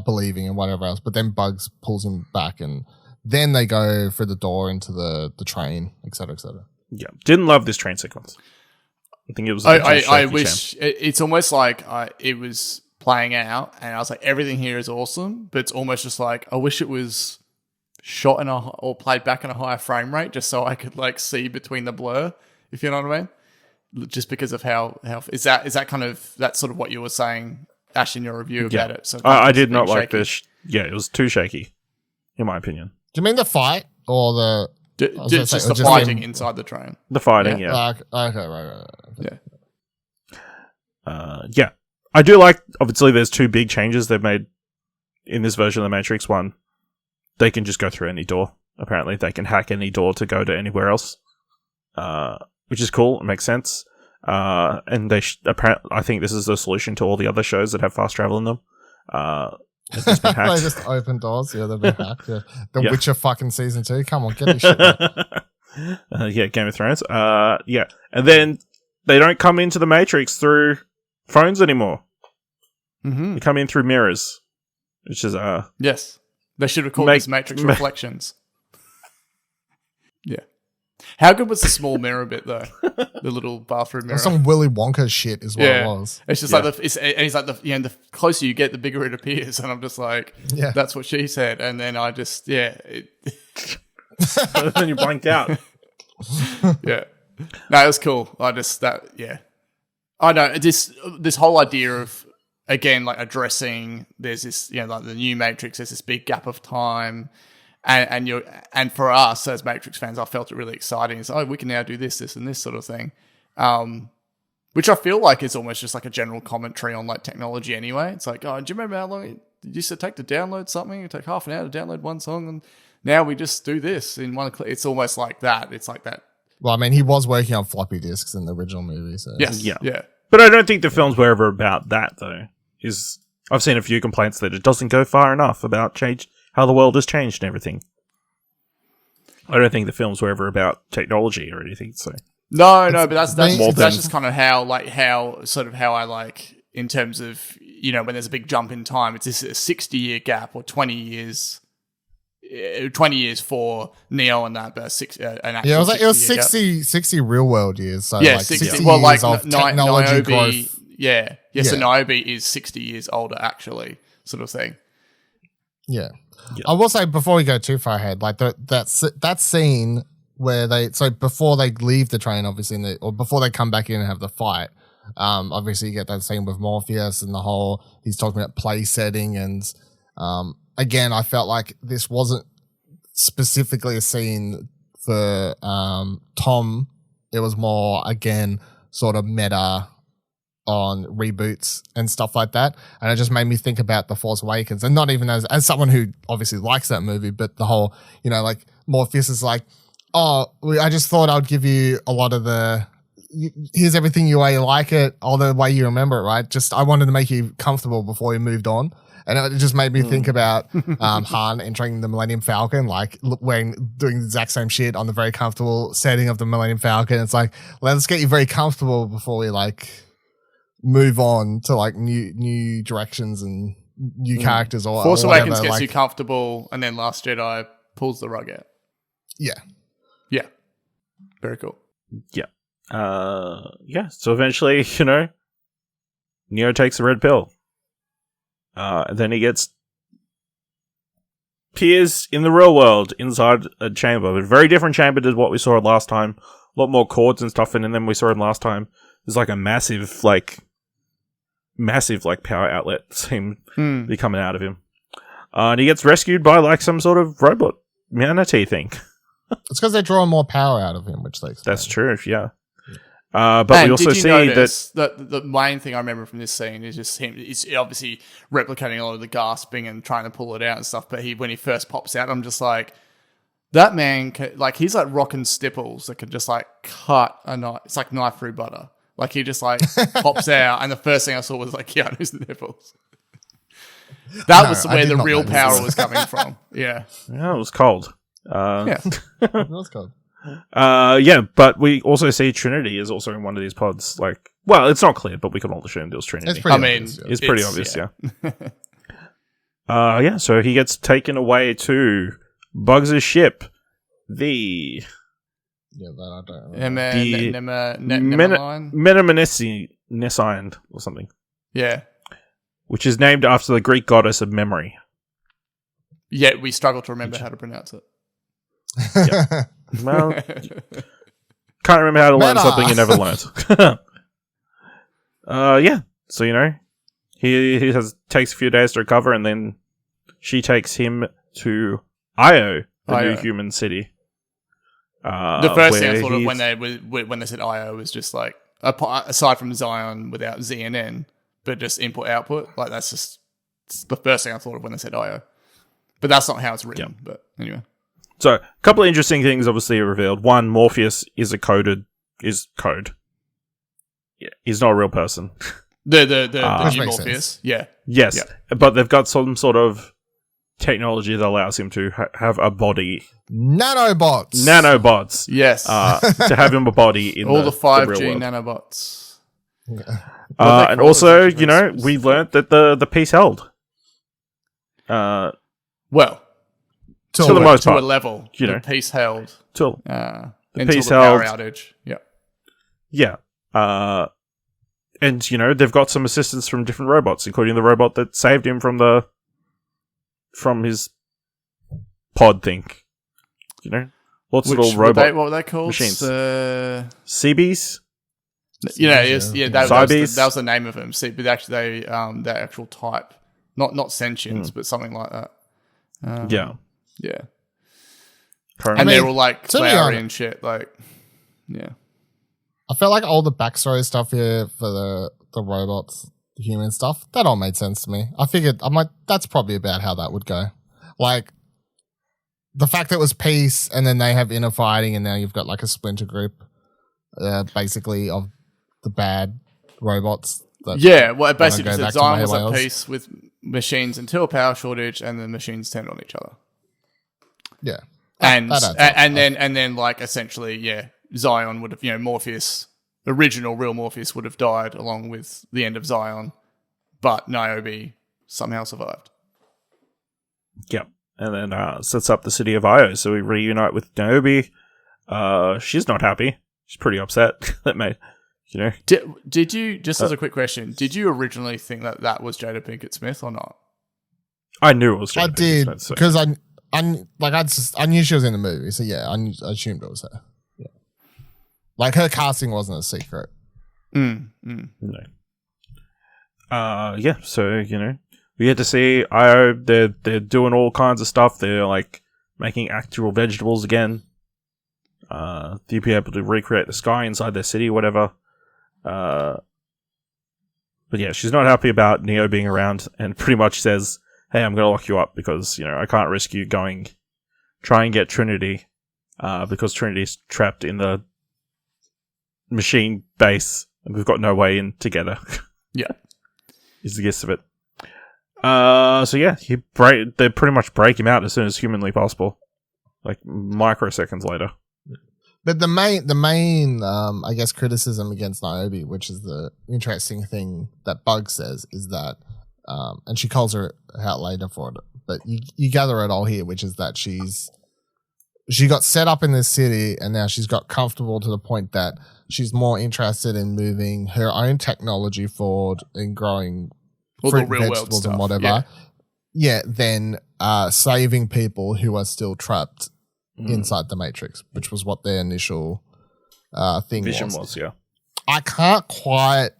believing and whatever else. But then Bugs pulls him back, and then they go through the door into the train, et cetera, et cetera. Yeah. Didn't love this train sequence. I think it was. I wish it's almost like it was playing out, and I was like, everything here is awesome, but it's almost just like I wish it was shot or played back in a higher frame rate, just so I could like see between the blur, if you know what I mean. Just because of how is that kind of that's sort of what you were saying, Ash, in your review about it. So I did not like this. Yeah, it was too shaky, in my opinion. Do you mean the fight or the? Just the fighting inside the train. The fighting, yeah. Okay, right. Yeah. Yeah. I do like, obviously, there's two big changes they've made in this version of the Matrix. One, they can just go through any door. Apparently, they can hack any door to go to anywhere else, which is cool. It makes sense. And they apparently, I think this is the solution to all the other shows that have fast travel in them. It's just been hacked. They just open doors. Yeah, they've been hacked. Yeah. The Yeah. Witcher fucking season 2. Come on, get this shit. Yeah, Game of Thrones. Yeah. And then they don't come into the Matrix through phones anymore. Mm-hmm. They come in through mirrors, which is Yes. They should have called this Matrix Reflections. Yeah. How good was the small mirror bit though? The little bathroom mirror. That's some Willy Wonka shit is what it was. It's just like and he's like the closer you get, the bigger it appears, and I'm just like, Yeah. that's what she said, and then I just then you blanked out. yeah. No, it was cool. I know this whole idea of again like addressing there's this like the new Matrix, there's this big gap of time. And for us as Matrix fans, I felt it really exciting. It's we can now do this, and this sort of thing, which I feel like is almost just like a general commentary on like technology. Anyway, it's like, do you remember how long it used to take to download something? It took half an hour to download one song, and now we just do this in one click. It's almost like that. It's like that. Well, I mean, he was working on floppy disks in the original movie. So. Yes, Yeah. yeah. But I don't think the films were ever about that, though. I've seen a few complaints that it doesn't go far enough about how the world has changed and everything. I don't think the films were ever about technology or anything. So No, but that's more than- just kind of how I like in terms of when there's a big jump in time. It's this 60-year gap or 20 years. 20 years for Neo and that, but it was 60 real world years. So yeah, like 60 years like of technology Niobe, growth. Yeah. So Niobe is 60 years older, actually, sort of thing. Yeah. I will say before we go too far ahead, like that scene where before they leave the train, obviously, or before they come back in and have the fight, obviously you get that scene with Morpheus and he's talking about play setting and, again, I felt like this wasn't specifically a scene for Tom. It was more, again, sort of meta on reboots and stuff like that. And it just made me think about The Force Awakens. And not even as someone who obviously likes that movie, but the whole, like Morpheus is like, I just thought I'd give you a lot of here's everything the way you like it, all the way you remember it, right? Just, I wanted to make you comfortable before you moved on. And it just made me think about Han entering the Millennium Falcon, like doing the exact same shit on the very comfortable setting of the Millennium Falcon. It's like, let's get you very comfortable before we like move on to like new directions and new characters or Force whatever. Awakens gets you comfortable, and then Last Jedi pulls the rug out. Yeah. Very cool. yeah. So eventually, Neo takes the red pill. And then he appears in the real world inside a chamber, a very different chamber to what we saw last time. A lot more cords and stuff in it than we saw in last time. There's like a massive power outlet seem to be coming out of him. And he gets rescued by like some sort of robot manatee thing. It's because they're drawing more power out of him, which they explain. That's true, yeah. But we also see that the main thing I remember from this scene is just him. He's obviously replicating a lot of the gasping and trying to pull it out and stuff. But when he first pops out, I'm just like, that man, he's like rocking stipples that can just like cut a knife. It's like knife through butter. Like he just like pops out, and the first thing I saw was like Keanu's nipples. That No, was I where did the not real notice power this. was coming from. Yeah. Yeah, it was cold. Yeah. That's good. Yeah, but we also see Trinity is also in one of these pods. Like, well, it's not clear, but we can all assume it was Trinity. It's pretty I mean, obvious, yeah. It's pretty obvious, yeah. Yeah, so he gets taken away to Bugs' ship, the Yeah, that I don't know. Mnemosyne or something, Yeah. which is named after the Greek goddess of memory. Yet we struggle to remember how to pronounce it. Well, can't remember how to learn Meta. something you never learnt. Yeah, so he takes a few days to recover, and then she takes him to Io, the new human city. The first thing I where thought of he's- when they said IO was just like, aside from Zion without Z and N, but just input output. Like that's just the first thing I thought of when they said IO. But that's not how it's written. Yeah. But anyway. So, a couple of interesting things obviously are revealed. One, Morpheus is code. Yeah, he's not a real person. The Which new makes Morpheus. sense. Yeah. Yes, Yeah. but they've got some sort of technology that allows him to have a body. Nanobots. Nanobots. Yes. To have him a body in All the 5G real world. nanobots. And also, we learnt that the piece held. Well, To the most to part, a level, the piece held till until piece the power held. outage. Yeah. Yeah. And they've got some assistance from different robots, including the robot that saved him from his pod thing. Lots of little robot what were they called? machines. That CBs? was the name of them. See, but actually, their actual type, not sentience, but something like that. Yeah. Yeah. Currently. And they're all like to be flowery honest- and shit. Like, yeah. I felt like all the backstory stuff here for the robots, the human stuff, that all made sense to me. I'm like, that's probably about how that would go. Like, the fact that it was peace and then they have inner fighting and now you've got like a splinter group, basically, of the bad robots. Yeah, well, it basically go said back to Zion was Wales. at peace with machines until a power shortage, and the machines turned on each other. Yeah. And that adds up. and then like essentially, yeah, Zion would have, Morpheus, original real Morpheus would have died along with the end of Zion, but Niobe somehow survived. Yep. And then sets up the city of Io. So we reunite with Niobe. She's not happy. She's pretty upset that made, Did you, just as a quick question, did you originally think that was Jada Pinkett Smith or not? I knew it was Jada I Pinkett did, Smith, so- because I knew she was in the movie, so yeah, I assumed it was her. Yeah. Like, her casting wasn't a secret. No. Yeah, so, we get to see Io, they're doing all kinds of stuff. They're, like, making actual vegetables again. They'll be able to recreate the sky inside their city, whatever. But yeah, she's not happy about Neo being around and pretty much says, hey, I'm going to lock you up because, I can't risk you try and get Trinity, because Trinity's trapped in the machine base and we've got no way in together. Yeah. Is the gist of it. So yeah, they pretty much break him out as soon as humanly possible. Like microseconds later. But the main, I guess, criticism against Niobe, which is the interesting thing that Bug says, is that, and she calls her out later for it, but you gather it all here, which is that she got set up in this city and now she's got comfortable to the point that she's more interested in moving her own technology forward and growing All fruit, the real world vegetables stuff. and whatever. Yeah, than saving people who are still trapped inside the Matrix, which was what their initial thing Vision was. was, yeah. I can't quite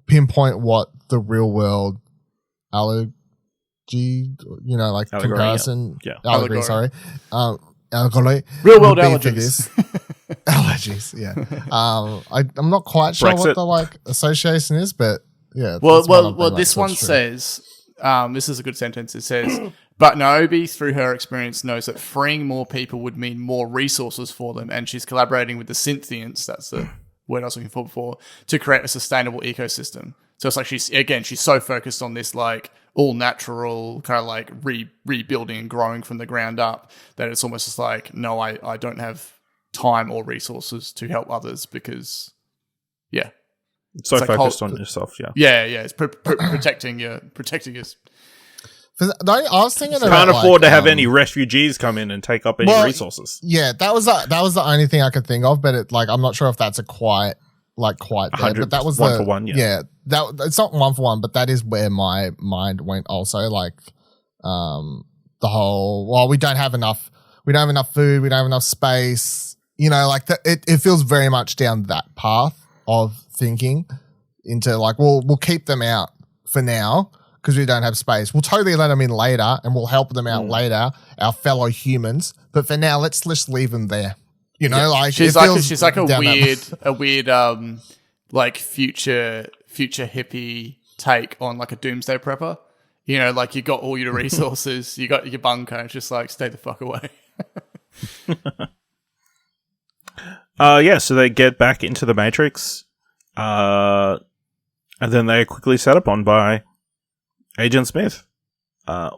pinpoint what the real world allegory, like Allegory, comparison. yeah. Allegory, sorry. Allegory. Real world would be for allergies. this. Allergies, yeah. I'm not quite sure Brexit. what the association is, but yeah. Well, that's what I've been like, this so one it's true. says, this is a good sentence. It says, but Niobe, through her experience, knows that freeing more people would mean more resources for them, and she's collaborating with the Synthients, that's the word I was looking for before, to create a sustainable ecosystem. So it's like she's so focused on this like all natural kind of like rebuilding and growing from the ground up that it's almost just like, no, I don't have time or resources to help others because, yeah. So it's like focused on yourself, yeah. Yeah. It's protecting your. I was thinking about Can't afford to have any refugees come in and take up any resources. Yeah, that was the only thing I could think of, but I'm not sure if that's quite there. But that was one for one, yeah. That it's not one for one, but that is where my mind went also. Like, the whole we don't have enough food, we don't have enough space. You know, like that. It feels very much down that path of thinking into like, we'll keep them out for now. Because we don't have space. We'll totally let them in later and we'll help them out later, our fellow humans. But for now, let's just leave them there. You know, like she's like a weird like future hippie take on like a doomsday prepper. You know, like you got all your resources, you got your bunker, and it's just like stay the fuck away. So they get back into the Matrix. And then they're quickly set upon by Agent Smith, in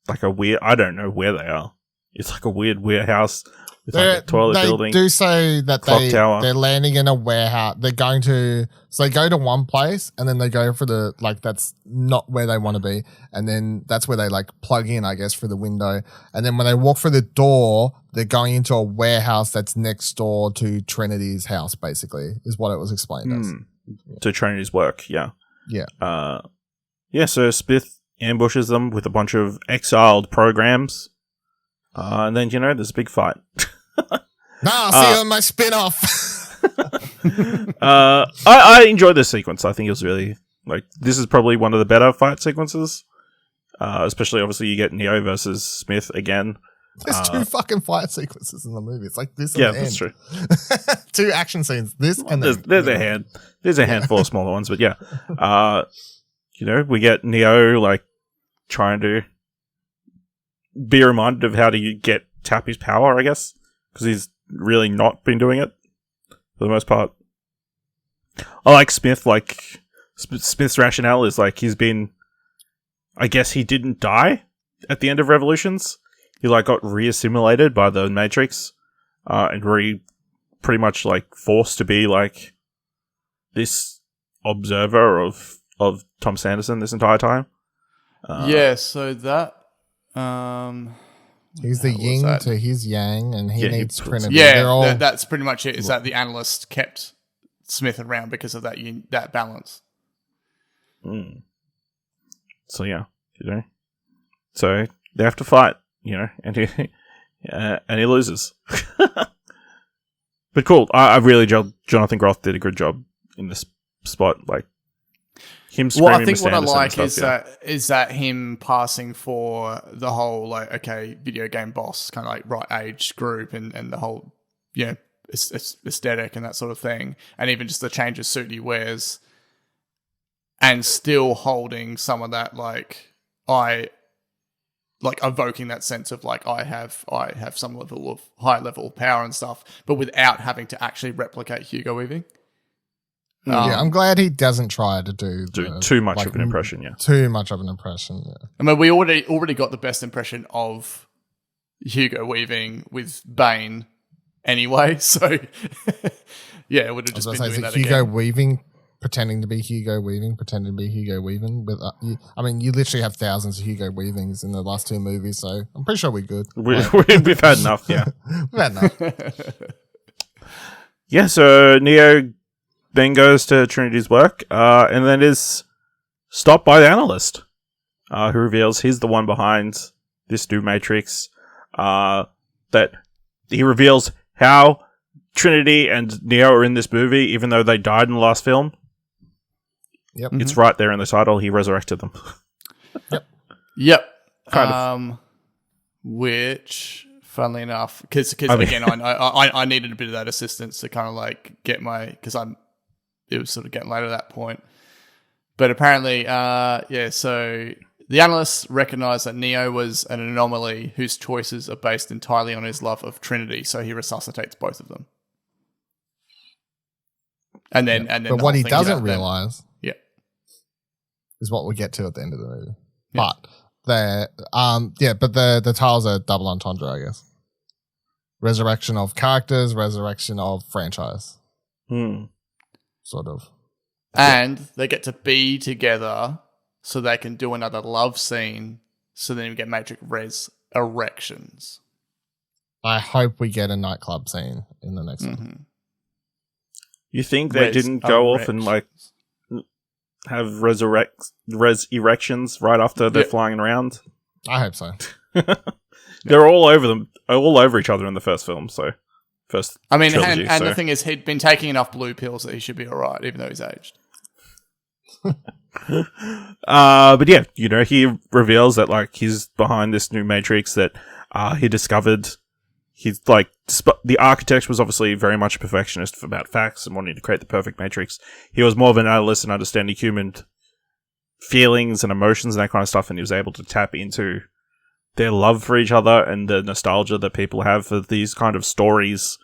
like a weird, I don't know where they are. It's like a weird warehouse with like a toilet building. They do say that tower. they're landing in a warehouse. They're going to, so they go to one place and then they go for that's not where they want to be. And then that's where they like plug in, I guess, for the window. And then when they walk through the door, they're going into a warehouse that's next door to Trinity's house, basically, is what it was explained as. To Trinity's work, yeah. Yeah. So Smith ambushes them with a bunch of exiled programs. And then, there's a big fight. I'll see you on my spin-off. I enjoyed this sequence. I think it was really, this is probably one of the better fight sequences. Especially, obviously, you get Neo versus Smith again. There's two fucking fight sequences in the movie. It's like this and the that's end. True. Two action scenes. This and there's a handful of smaller ones, but yeah. We get Neo trying to be reminded of how to tap his power, I guess, because he's really not been doing it for the most part. I like Smith. Smith's rationale is he's been. I guess he didn't die at the end of Revolutions. He got re-assimilated by the Matrix, and pretty much forced to be this observer of Tom Sanderson this entire time. So that he's the yin to his yang, and he needs Trinity. Yeah, that's pretty much it. Is that the analyst kept Smith around because of that balance? So yeah, so they have to fight. And he loses. But cool. I really, Jonathan Groff did a good job in this spot. Him screaming. Well, I think what I like stuff, is that him passing for the whole video game boss kind of right age group and the whole aesthetic and that sort of thing, and even just the change of suit he wears, and still holding some of that evoking that sense of I have some level of high level power and stuff, but without having to actually replicate Hugo Weaving. I'm glad he doesn't try to do too much of an impression. Yeah, too much of an impression. Yeah. I mean, we already got the best impression of Hugo Weaving with Bane, anyway. So yeah, it would have just been doing that Hugo again. Weaving. Pretending to be Hugo Weaving. With, you literally have thousands of Hugo Weavings in the last two movies, so I'm pretty sure we're good. We've had enough, yeah. We've had enough. Yeah, so Neo then goes to Trinity's work, and then is stopped by the analyst, who reveals he's the one behind this new Matrix. That he reveals how Trinity and Neo are in this movie, even though they died in the last film. Yep. It's right there in the title. He resurrected them. Yep. Kind of. Which, funnily enough, because again, I needed a bit of that assistance to kind of get because it was sort of getting late at that point. But apparently, so the analysts recognized that Neo was an anomaly whose choices are based entirely on his love of Trinity, so he resuscitates both of them. And then But the what whole he thing doesn't about them- realize Yeah. is what we get to at the end of the movie. Yeah. But the titles are double entendre, I guess. Resurrection of characters, resurrection of franchise. Sort of. And they get to be together so they can do another love scene. So then we get Matrix Res-erections. I hope we get a nightclub scene in the next one. You think they didn't go off and like have res-erections right after they're flying around? I hope so. They're all over each other in the first film. So trilogy, and the thing is, he'd been taking enough blue pills that he should be all right, even though he's aged. But yeah, he reveals that like he's behind this new Matrix that he discovered. He's like, the architect was obviously very much a perfectionist about facts and wanting to create the perfect Matrix. He was more of an analyst and understanding human feelings and emotions and that kind of stuff, and he was able to tap into their love for each other and the nostalgia that people have for these kind of stories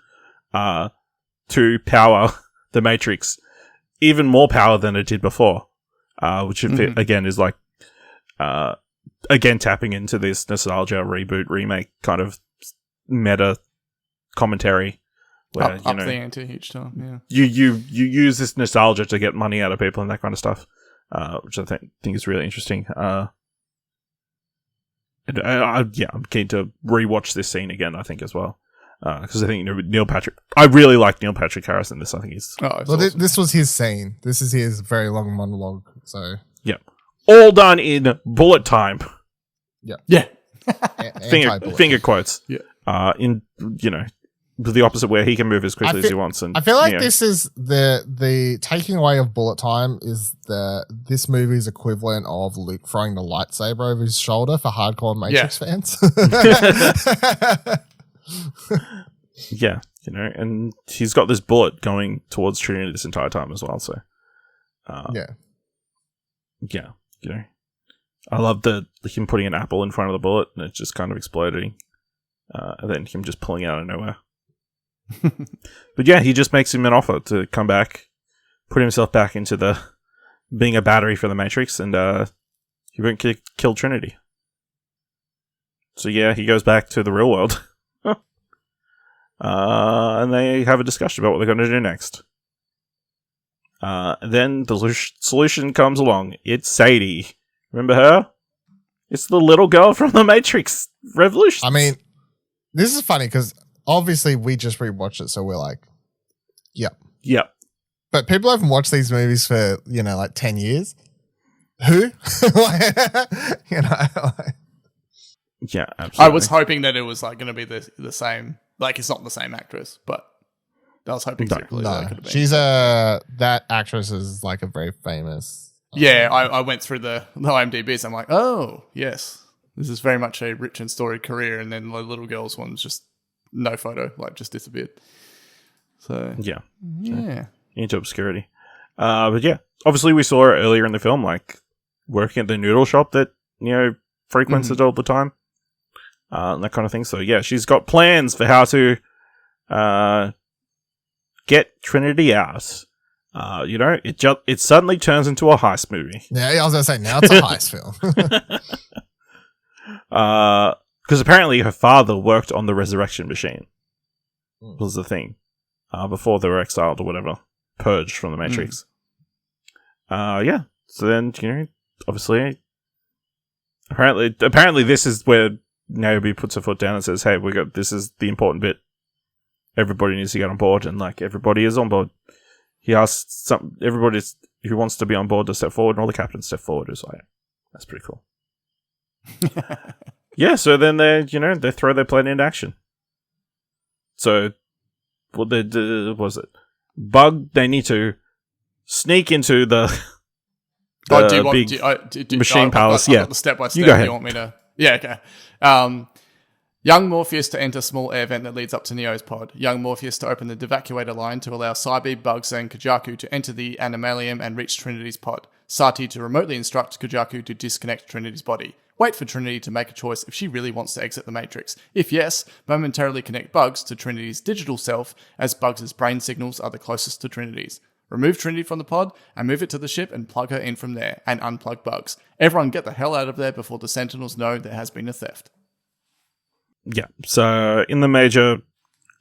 to power the Matrix. Even more power than it did before, which again is like, again tapping into this nostalgia reboot remake kind of meta commentary, where up the ante each time. Yeah, you use this nostalgia to get money out of people and that kind of stuff, which I think is really interesting. I'm keen to rewatch this scene again. I think as well. Because I think Neil Patrick. I really like Neil Patrick Harris in this. I think he's. Awesome. This was his scene. This is his very long monologue. So yeah, all done in bullet time. Yeah. Finger quotes. Yeah. In the opposite where he can move as quickly as he wants. And I feel like this is the taking away of bullet time is this movie's equivalent of Luke throwing the lightsaber over his shoulder for hardcore Matrix fans. Yeah, and he's got this bullet going towards Trinity this entire time as well. So, I love him putting an apple in front of the bullet and it just kind of exploding, and then him just pulling out of nowhere. But yeah, he just makes him an offer to come back, put himself back into being a battery for the Matrix, and he won't kill Trinity. So yeah, he goes back to the real world. And they have a discussion about what they're going to do next. Then the solution comes along. It's Sadie. Remember her? It's the little girl from the Matrix Revolution. I mean, this is funny because obviously we just rewatched it, so we're like, yep. But people haven't watched these movies for, like 10 years. Who? Yeah, absolutely. I was hoping that it was like going to be the same. Like, it's not the same actress, but I was hoping secretly that it could have been. She's that actress is like a very famous. Yeah, I went through the IMDb's. I'm like, oh yes, this is very much a rich and storied career. And then the little girl's one's just no photo, like just disappeared. So yeah, into obscurity. But yeah, obviously we saw her earlier in the film, like working at the noodle shop that frequents it all the time. And that kind of thing. So yeah, she's got plans for how to get Trinity out. It suddenly turns into a heist movie. Yeah, I was gonna say now it's a heist film. Because apparently her father worked on the resurrection machine. Was the thing before they were exiled or whatever, purged from the Matrix. Yeah. So then obviously, apparently this is where Naomi puts her foot down and says, hey, this is the important bit. Everybody needs to get on board, and like everybody is on board. He asks everybody who wants to be on board to step forward, and all the captains step forward. Is like, that's pretty cool. Yeah, so then they throw their plan into action. So what they did was they need to sneak into the machine palace. I've got the step by step. You go ahead. You want me to? Yeah, okay. Young Morpheus to enter small air vent that leads up to Neo's pod. Young Morpheus to open the devacuator line to allow Cybe, Bugs, and Kajaku to enter the Animalium and reach Trinity's pod. Sati to remotely instruct Kajaku to disconnect Trinity's body. Wait for Trinity to make a choice if she really wants to exit the Matrix. If yes, momentarily connect Bugs to Trinity's digital self, as Bugs' brain signals are the closest to Trinity's. Remove Trinity from the pod and move it to the ship and plug her in from there and unplug Bugs. Everyone get the hell out of there before the Sentinels know there has been a theft. Yeah. So in the major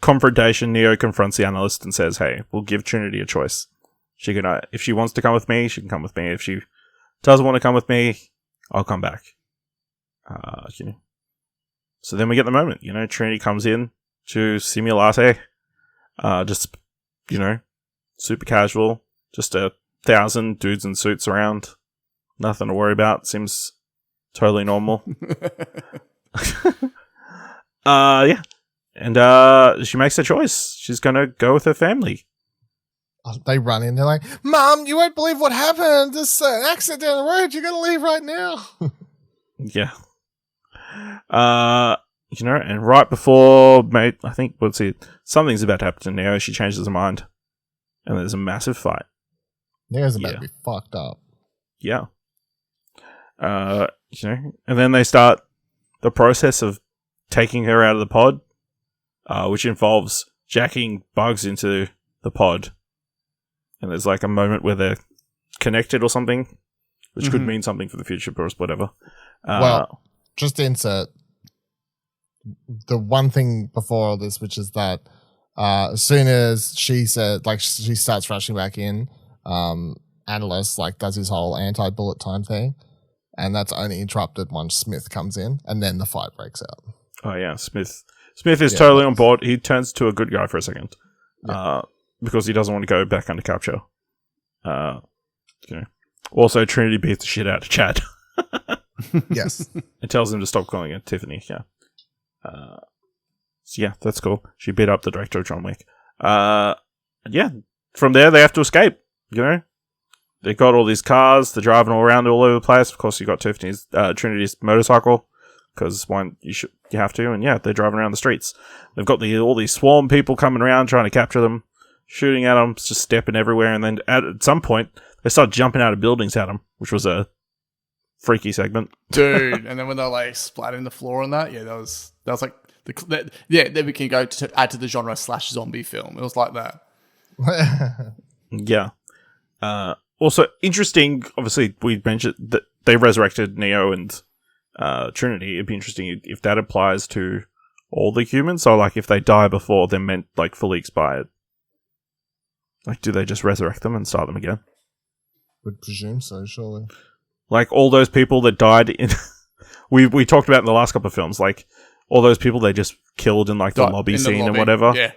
confrontation, Neo confronts the analyst and says, hey, we'll give Trinity a choice. She can, if she wants to come with me, she can come with me. If she doesn't want to come with me, I'll come back. So then we get the moment, Trinity comes in to Simulate, just, super casual, just 1,000 dudes in suits around, nothing to worry about, seems totally normal. Yeah. And she makes a choice. She's gonna go with her family. They run in, they're like, Mom, you won't believe what happened. There's an accident down the road. You gotta leave right now. Yeah. And right before, I think, something's about to happen to Neo. She changes her mind. And there's a massive fight. Neo's about to be fucked up. Yeah. And then they start the process of taking her out of the pod, which involves jacking Bugs into the pod. And there's like a moment where they're connected or something, which could mean something for the future, or whatever. Well, just to insert the one thing before all this, which is that as soon as she said, she starts rushing back in, Analyst does his whole anti-bullet time thing, and that's only interrupted once Smith comes in, and then the fight breaks out. Oh yeah, Smith is totally on board. He turns to a good guy for a second, because he doesn't want to go back under capture. Also, Trinity beats the shit out of Chad. Yes, it tells him to stop calling it Tiffany. Yeah. So yeah, that's cool. She beat up the director of John Wick. Yeah. From there, they have to escape. They got all these cars. They're driving all around all over the place. Of course, you got Trinity's motorcycle, because you have to. And yeah, they're driving around the streets. They've got all these swarm people coming around trying to capture them, shooting at them, just stepping everywhere. And then at some point, they start jumping out of buildings at them, which was a freaky segment, dude. And then when they're splatting the floor on that, that was like then we can go to add to the genre /zombie film. It was like that. Yeah. Also interesting. Obviously, we mentioned that they resurrected Neo and Trinity. It'd be interesting if that applies to all the humans. So, if they die before they're meant fully expired, do they just resurrect them and start them again? Would presume so, surely. All those people that died in... we talked about in the last couple of films, all those people they just killed in, the lobby scene and whatever. Yeah.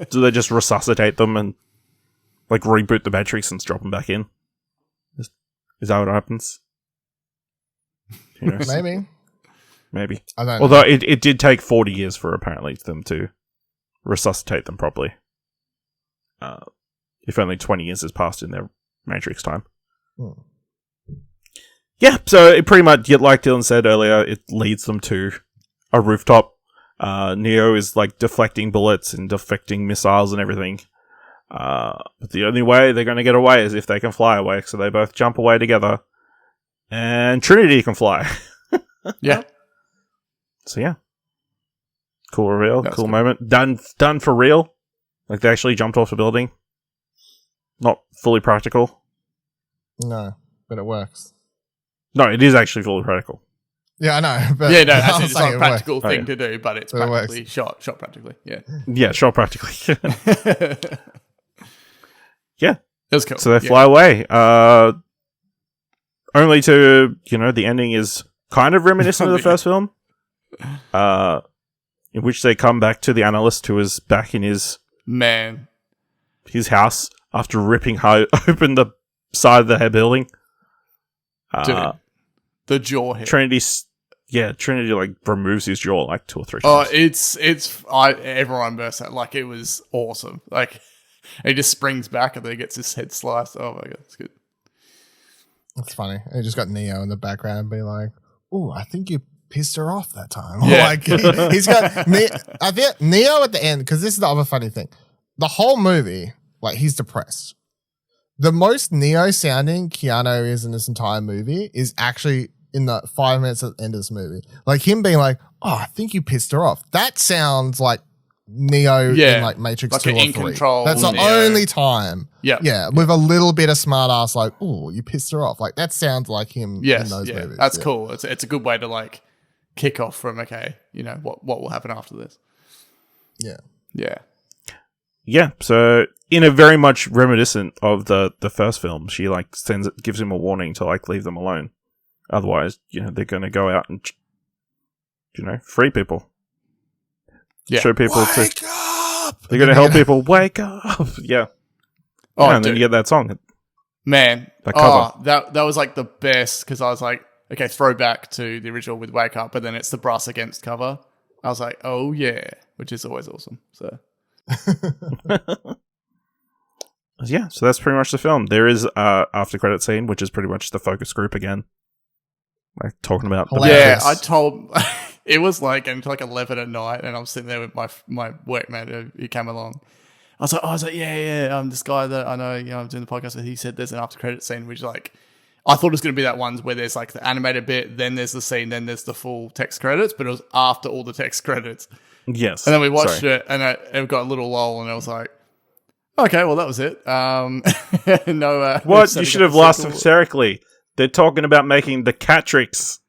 Do they just resuscitate them and, reboot the Matrix and drop them back in? Is that what happens? Maybe. I don't know. Although it did take 40 years for, apparently, them to resuscitate them properly. If only 20 years has passed in their Matrix time. Yeah, so it pretty much, like Dylan said earlier, it leads them to a rooftop. Neo is deflecting bullets and deflecting missiles and everything. But the only way they're going to get away is if they can fly away. So they both jump away together. And Trinity can fly. Yeah. So yeah. Cool reveal. That's cool good. moment. Done for real. They actually jumped off the building. Not fully practical. No, but it works. No, it is actually fully practical. Yeah, I know. But it's not a practical thing to do, but it's practically shot practically. Yeah. Yeah, shot practically. Yeah. That's cool. So they fly away. Only to, the ending is kind of reminiscent of the first film. In which they come back to the analyst who is back in his house after ripping open the side of the head building. Dude, the jaw hit. Trinity removes his jaw 2 or 3 times. Everyone burst out. It was awesome. He just springs back and then he gets his head sliced. Oh my god, it's good. That's funny. He just got Neo in the background being like, "Ooh, I think you pissed her off that time." Yeah. He's got I think Neo at the end, because this is the other funny thing. The whole movie, he's depressed. The most Neo sounding Keanu is in this entire movie is actually in the 5 minutes at the end of this movie. Him being like, "Oh, I think you pissed her off." That sounds like Neo in like Matrix like 2 or in 3. control That's the Neo. only time. Yeah. Yeah, with a little bit of smart ass like, oh, you pissed her off. Like that sounds like him in those movies. That's cool. It's a good way to like kick off from what will happen after this. Yeah. Yeah. Yeah, so in a very much reminiscent of the first film, she like gives him a warning to like leave them alone. Otherwise, they're going to go out and free people. Yeah. Show people Wake up! They're going to help people wake up. Yeah. Oh, and then you get that song. Man. That cover. That was like the best because I was like, okay, throwback to the original with Wake Up, but then it's the Brass Against cover. I was like, oh yeah, which is always awesome. So yeah, so that's pretty much the film. There is after credit scene, which is pretty much the focus group again. Like talking about Hilarious. Yeah, I told it was like until like 11 at night, and I'm sitting there with my workmate who came along. I was like, yeah. This guy that I know, I'm doing the podcast with. He said there's an after credit scene, which like I thought it was going to be that one where there's like the animated bit, then there's the scene, then there's the full text credits, but it was after all the text credits. Yes, and then we watched it, and it got a little lull, and I was like, okay, well that was it. No, what you should have laughed hysterically. They're talking about making the Catrix.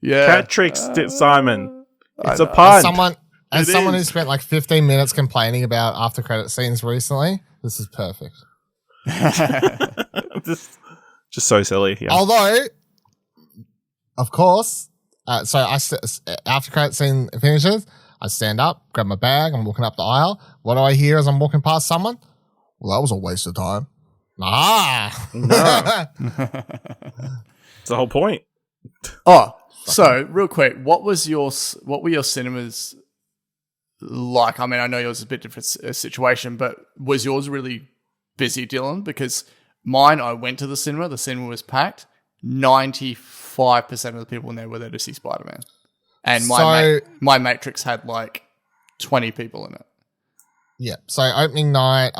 Yeah, Catrix, Simon. It's a pun. As someone who spent like 15 minutes complaining about after credit scenes recently, this is perfect. Just so silly. Yeah. Although, of course, so after credit scene finishes, I stand up, grab my bag, I'm walking up the aisle. What do I hear as I'm walking past someone? Well, that was a waste of time. No. It's the whole point. Oh, so real quick, what were your cinemas like? I mean, I know yours is a bit different situation, but was yours really busy, Dylan? Because mine, I went to the cinema was packed. 95% of the people in there were there to see Spider-Man. And my Matrix had like 20 people in it. Yeah. So opening night,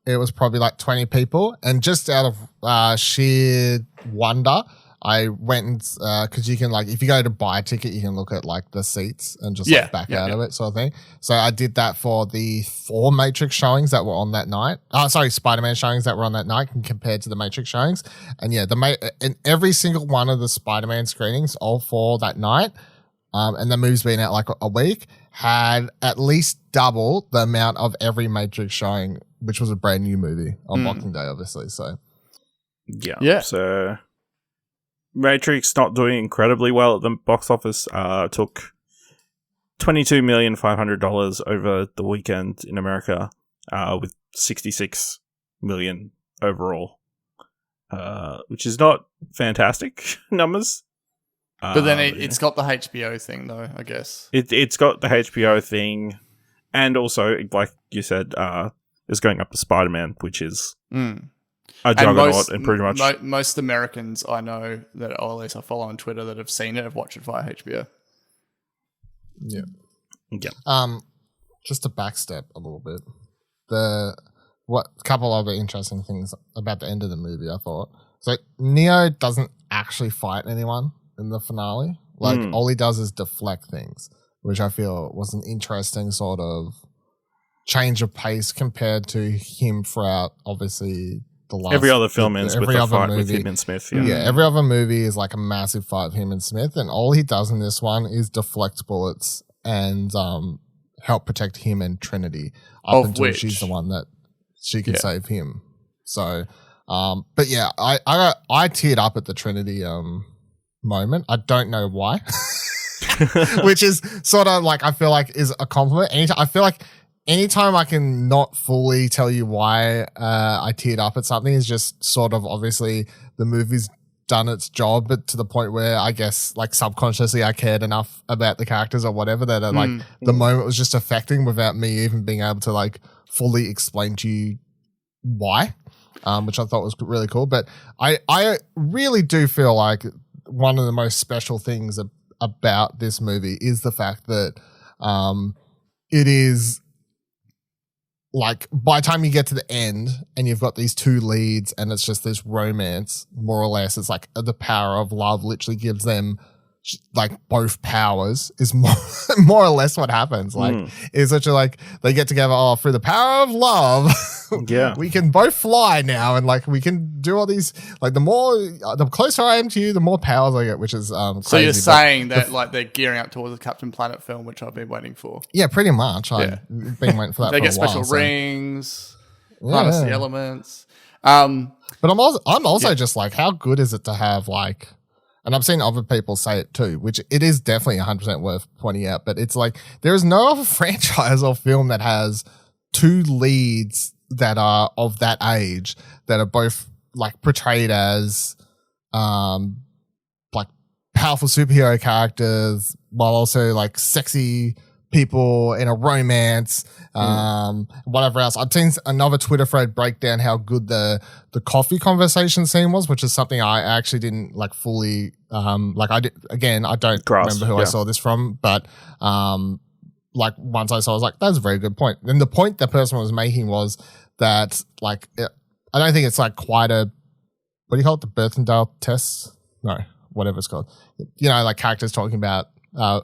it was probably like 20 people. And just out of sheer wonder, I went and, because you can like, if you go to buy a ticket, you can look at like the seats and just back out of it sort of thing. So I did that for the 4 Matrix showings that were on that night. Spider-Man showings that were on that night compared to the Matrix showings. And yeah, in every single one of the Spider-Man screenings, all 4 that night, and the movie's been out like a week, had at least double the amount of every Matrix showing, which was a brand new movie on Boxing Day, obviously. So yeah. So Matrix not doing incredibly well at the box office. Took $22,500,000 over the weekend in America, with $66 million overall, which is not fantastic numbers. But then it's got the HBO thing, though, I guess. It's got the HBO thing, and also, like you said, it's going up to Spider-Man, which is a juggernaut, and pretty much most Americans I know that, or at least I follow on Twitter that have seen it, have watched it via HBO. Yeah. Yeah. Just to backstep a little bit, couple other interesting things about the end of the movie, I thought. So Neo doesn't actually fight anyone in the finale. Like all he does is deflect things, which I feel was an interesting sort of change of pace compared to him throughout, obviously, the last... Every other film ends with a fight with him and Smith. Yeah, every other movie is like a massive fight with him and Smith, and all he does in this one is deflect bullets and help protect him and Trinity up until she's the one that she can save him. So, but yeah, I teared up at the Trinity moment. I don't know why. Which is sort of like, I feel like is a compliment. I feel like anytime I can not fully tell you why I teared up at something is just sort of obviously the movie's done its job, but to the point where I guess like subconsciously I cared enough about the characters or whatever that like the moment was just affecting without me even being able to like fully explain to you why, which I thought was really cool. But I really do feel like one of the most special things about this movie is the fact that it is like by the time you get to the end and you've got these 2 leads and it's just this romance, more or less, it's like the power of love literally gives them like both powers is more or less what happens. Like it's such a like they get together through the power of love. Yeah, we can both fly now, and like we can do all these. Like the closer I am to you, the more powers I get, which is crazy. So you're saying that like they're gearing up towards a Captain Planet film, which I've been waiting for. Yeah, pretty much. I've been waiting for that. They for get a while, special so. rings, harness the elements. But I'm also just like, how good is it to have like, and I've seen other people say it too, which it is definitely 100% worth pointing out, but it's like, there is no other franchise or film that has two leads that are of that age that are both like portrayed as, like powerful superhero characters while also like sexy people in a romance, whatever else. I've seen another Twitter thread break down how good the coffee conversation scene was, which is something I actually didn't like fully, like I did, again, I don't remember who I saw this from, but, like once I saw, I was like, that's a very good point. And the point the person was making was that like, I don't think it's like quite a, what do you call it? The Berthendale test? No, whatever it's called. You know, like characters talking about,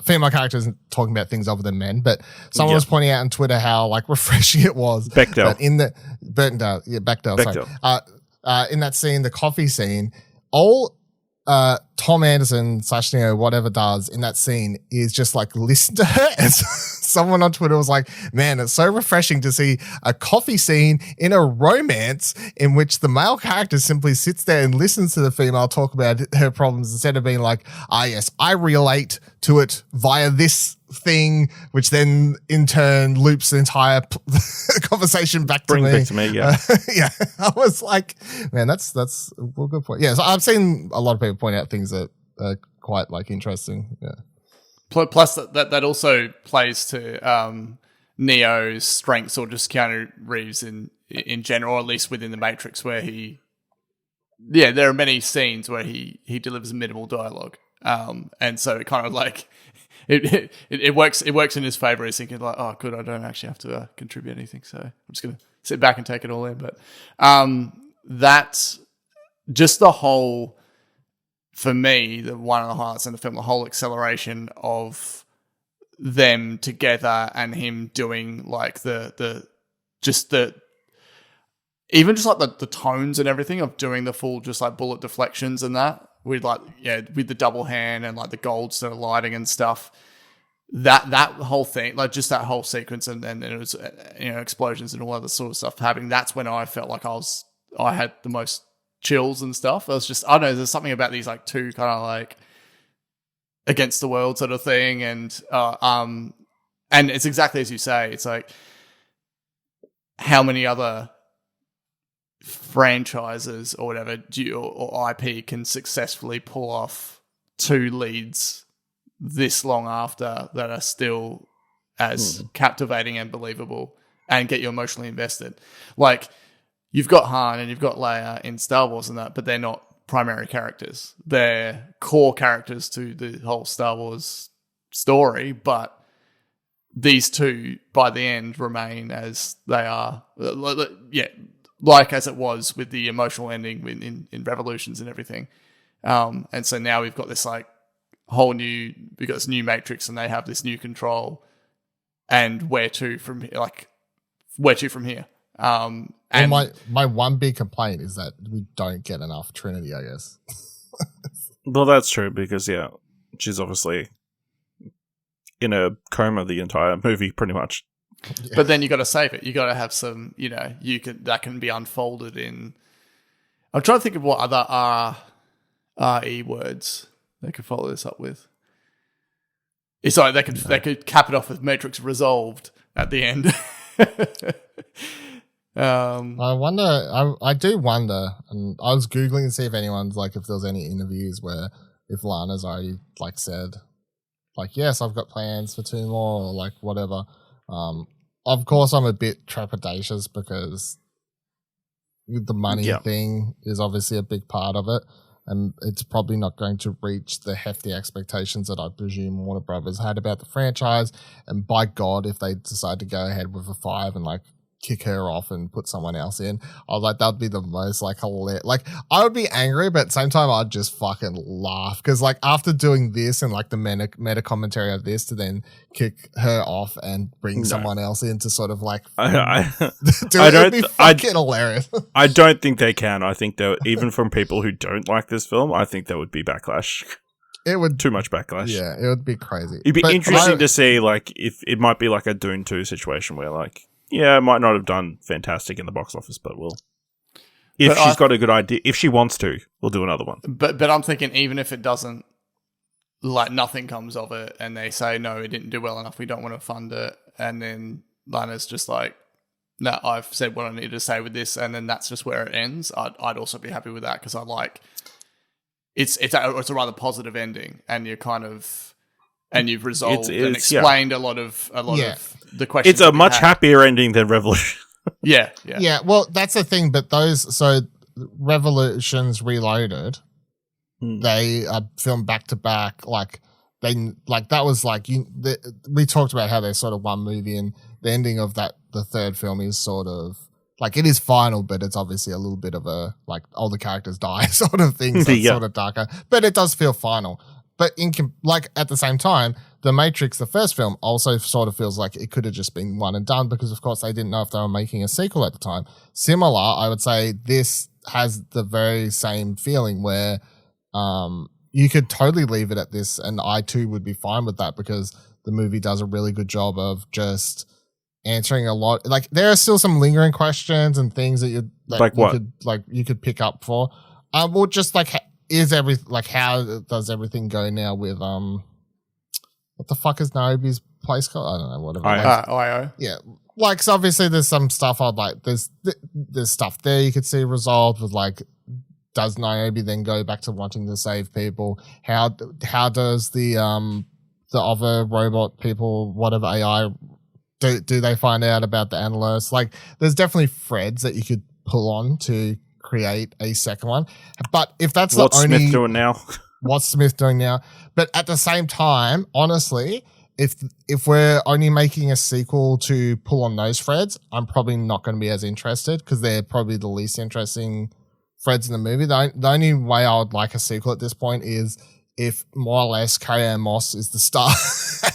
female characters talking about things other than men, but someone was pointing out on Twitter how like refreshing it was. Bechdel. In the Bechdel. Sorry. In that scene, the coffee scene, all Tom Anderson / Neo, whatever does in that scene is just like listen to her. And someone on Twitter was like, man, it's so refreshing to see a coffee scene in a romance in which the male character simply sits there and listens to the female talk about her problems instead of being like, yes, I relate to it via this thing, which then in turn loops the entire conversation back to me. Yeah. Yeah. I was like, man, that's a good point. Yeah. So I've seen a lot of people point out things that are quite like interesting. Yeah. Plus that also plays to Neo's strengths, or just Keanu Reeves in general, or at least within the Matrix, where there are many scenes where he delivers minimal dialogue, and so it kind of like it works in his favor. He's thinking like, oh, good, I don't actually have to contribute anything, so I'm just gonna sit back and take it all in. But that's just the whole. For me, one of the highlights in the film, the whole acceleration of them together and him doing like the tones and everything of doing the full just like bullet deflections and that with with the double hand and like the gold sort of lighting and stuff. That whole thing, like just that whole sequence and it was explosions and all other sort of stuff happening. That's when I felt like I had the most chills and stuff. I was just, I don't know, there's something about these like two kind of like against the world sort of thing, and it's exactly as you say. It's like how many other franchises or whatever or IP can successfully pull off two leads this long after that are still as captivating and believable and get you emotionally invested. Like, you've got Han and you've got Leia in Star Wars and that, but they're not primary characters. They're core characters to the whole Star Wars story, but these two, by the end, remain as they are. Like as it was with the emotional ending in Revolutions and everything. And so now we've got this like whole new, we've got this new Matrix and they have this new control. And where to from here? And my one big complaint is that we don't get enough Trinity, I guess. Well, that's true because she's obviously in a coma the entire movie, pretty much. Yeah. But then you got to save it. You got to have some, that can be unfolded in. I'm trying to think of what other RE words they could follow this up with. It's like they could cap it off with Matrix Resolved at the end. I do wonder, and I was Googling to see if anyone's like, if there's any interviews where if Lana's already like said, like, yes, I've got plans for 2 more or like whatever. Of course, I'm a bit trepidatious because the money thing is obviously a big part of it. And it's probably not going to reach the hefty expectations that I presume Warner Brothers had about the franchise. And by God, if they decide to go ahead with a 5 and like kick her off and put someone else in. I was like, that'd be the most like hilarious. Like, I would be angry, but at the same time, I'd just fucking laugh because like after doing this and like the meta commentary of this to then kick her off and bring someone else in to sort of like it'd be fucking hilarious. I don't think they can. I think that even from people who don't like this film, I think there would be backlash. It would too much backlash. Yeah, it would be crazy. It'd be interesting to see like if it might be like a Dune 2 situation where like it might not have done fantastic in the box office, but we'll. If she's got a good idea, if she wants to, we'll do another one. But I'm thinking even if it doesn't, like nothing comes of it, and they say no, it didn't do well enough, we don't want to fund it, and then Lana's just like, no, I've said what I needed to say with this, and then that's just where it ends. I'd also be happy with that because I like it's a rather positive ending, and you're kind of. And you've resolved and explained a lot of the questions. It's a much happier ending than Revolution. Yeah. Well, that's the thing. But Revolutions Reloaded, they are filmed back to back. Like that was like we talked about how they're sort of one movie, and the ending of the third film is sort of like it is final, but it's obviously a little bit of a like all the characters die sort of thing. So it's sort of darker, but it does feel final. But at the same time, The Matrix, the first film, also sort of feels like it could have just been one and done because, of course, they didn't know if they were making a sequel at the time. Similar, I would say this has the very same feeling where you could totally leave it at this, and I too would be fine with that because the movie does a really good job of just answering a lot. Like there are still some lingering questions and things that you could pick up for. Well, just like. How does everything go now with what the fuck is Nairobi's place called? I don't know, whatever. IO. Yeah. Like so obviously there's some stuff I'd like there's stuff there you could see resolved with like does Niobe then go back to wanting to save people? How does the other robot people, whatever AI do they find out about the analyst? Like there's definitely threads that you could pull on to create a second one, but if that's what's Smith doing now? What's Smith doing now? But at the same time, honestly, if we're only making a sequel to pull on those threads, I'm probably not going to be as interested because they're probably the least interesting threads in the movie. The only way I would like a sequel at this point is if more or less Carrie-Anne Moss is the star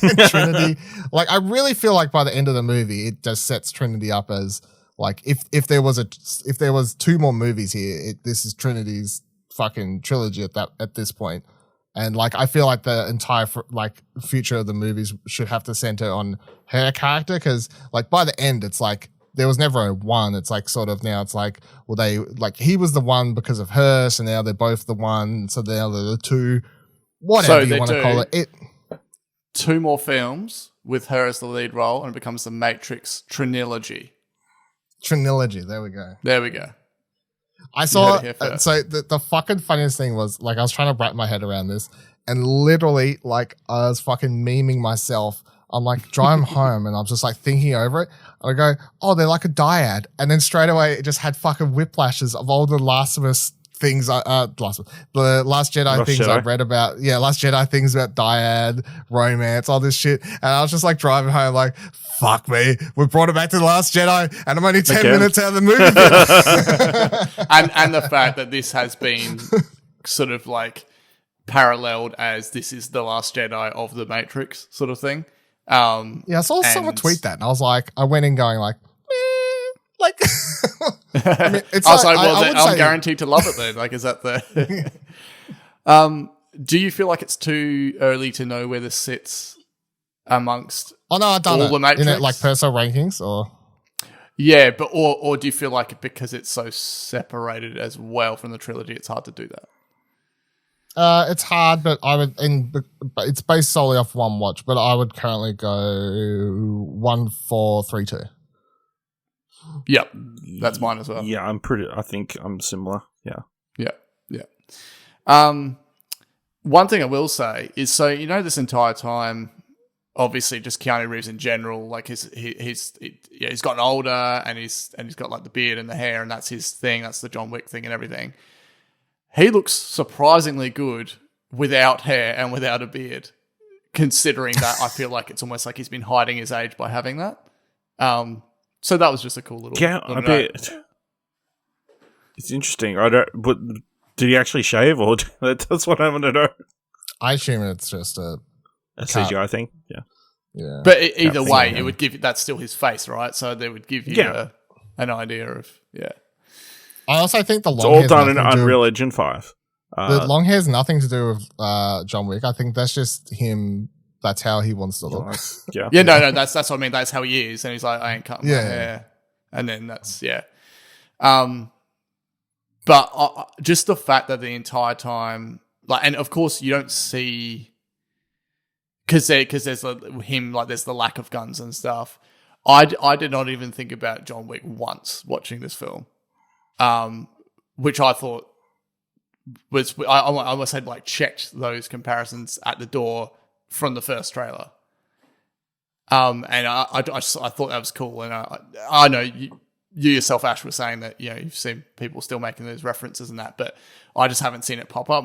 and Trinity. Like I really feel like by the end of the movie, it just sets Trinity up as. Like if there was two more movies here, this is Trinity's fucking trilogy at this point, and like I feel like the entire future of the movies should have to center on her character because like by the end it's like there was never a one. It's like sort of now it's like well they like he was the one because of her, so now they're both the one. So now they're the two. Whatever you want to call it. Two more films with her as the lead role, and it becomes the Matrix trilogy. Trilogy. There we go. I saw. So the fucking funniest thing was like I was trying to wrap my head around this, and literally like I was fucking memeing myself. I'm like driving home, and I'm just like thinking over it. And I go, oh, they're like a dyad, and then straight away it just had fucking whiplashes of all the Last of Us things. The Last Jedi things I read about. Yeah, Last Jedi things about dyad, romance, all this shit. And I was just like driving home, like. Fuck me. We brought it back to The Last Jedi and I'm only 10 minutes out of the movie. and the fact that this has been sort of like paralleled as this is the Last Jedi of the Matrix sort of thing. I saw someone tweet that and I was like, I went in going like, like, I mean, it's I'm guaranteed to love it then. Like, is that the, do you feel like it's too early to know where this sits amongst I've done all the Matrix? In it, like personal rankings or yeah, but or do you feel like because it's so separated as well from the trilogy, it's hard to do that? It's hard, but but it's based solely off one watch. But I would currently go 1, 4, 3, 2. Yep, that's mine as well. Yeah, I think I'm similar. Yeah. One thing I will say is, so this entire time. Obviously, just Keanu Reeves in general, like he's gotten older and he's got like the beard and the hair, and that's his thing. That's the John Wick thing and everything. He looks surprisingly good without hair and without a beard, considering that I feel like it's almost like he's been hiding his age by having that. So that was just a cool little. Yeah, little I note. bet. It's interesting. I don't. But did he actually shave, or that's what I want to know? I assume it's just a CGI thing. Yeah. yeah. But either Can't way, think of it him. would give that's still his face, right? So they would give you an idea of I also think the It's long all hair's done in nothing to do Unreal Engine 5. the long hair's nothing to do with John Wick. I think that's just him. That's how he wants to look. Yeah. Yeah, no, that's what I mean. That's how he is, and he's like, I ain't cutting my Yeah. hair, and then that's But just the fact that the entire time, like, and of course you don't see because there's him, like, there's the lack of guns and stuff. I did not even think about John Wick once watching this film, which I thought was I almost had like checked those comparisons at the door from the first trailer. And I thought that was cool, and I know you yourself, Ash, was saying that you've seen people still making those references and that, but I just haven't seen it pop up.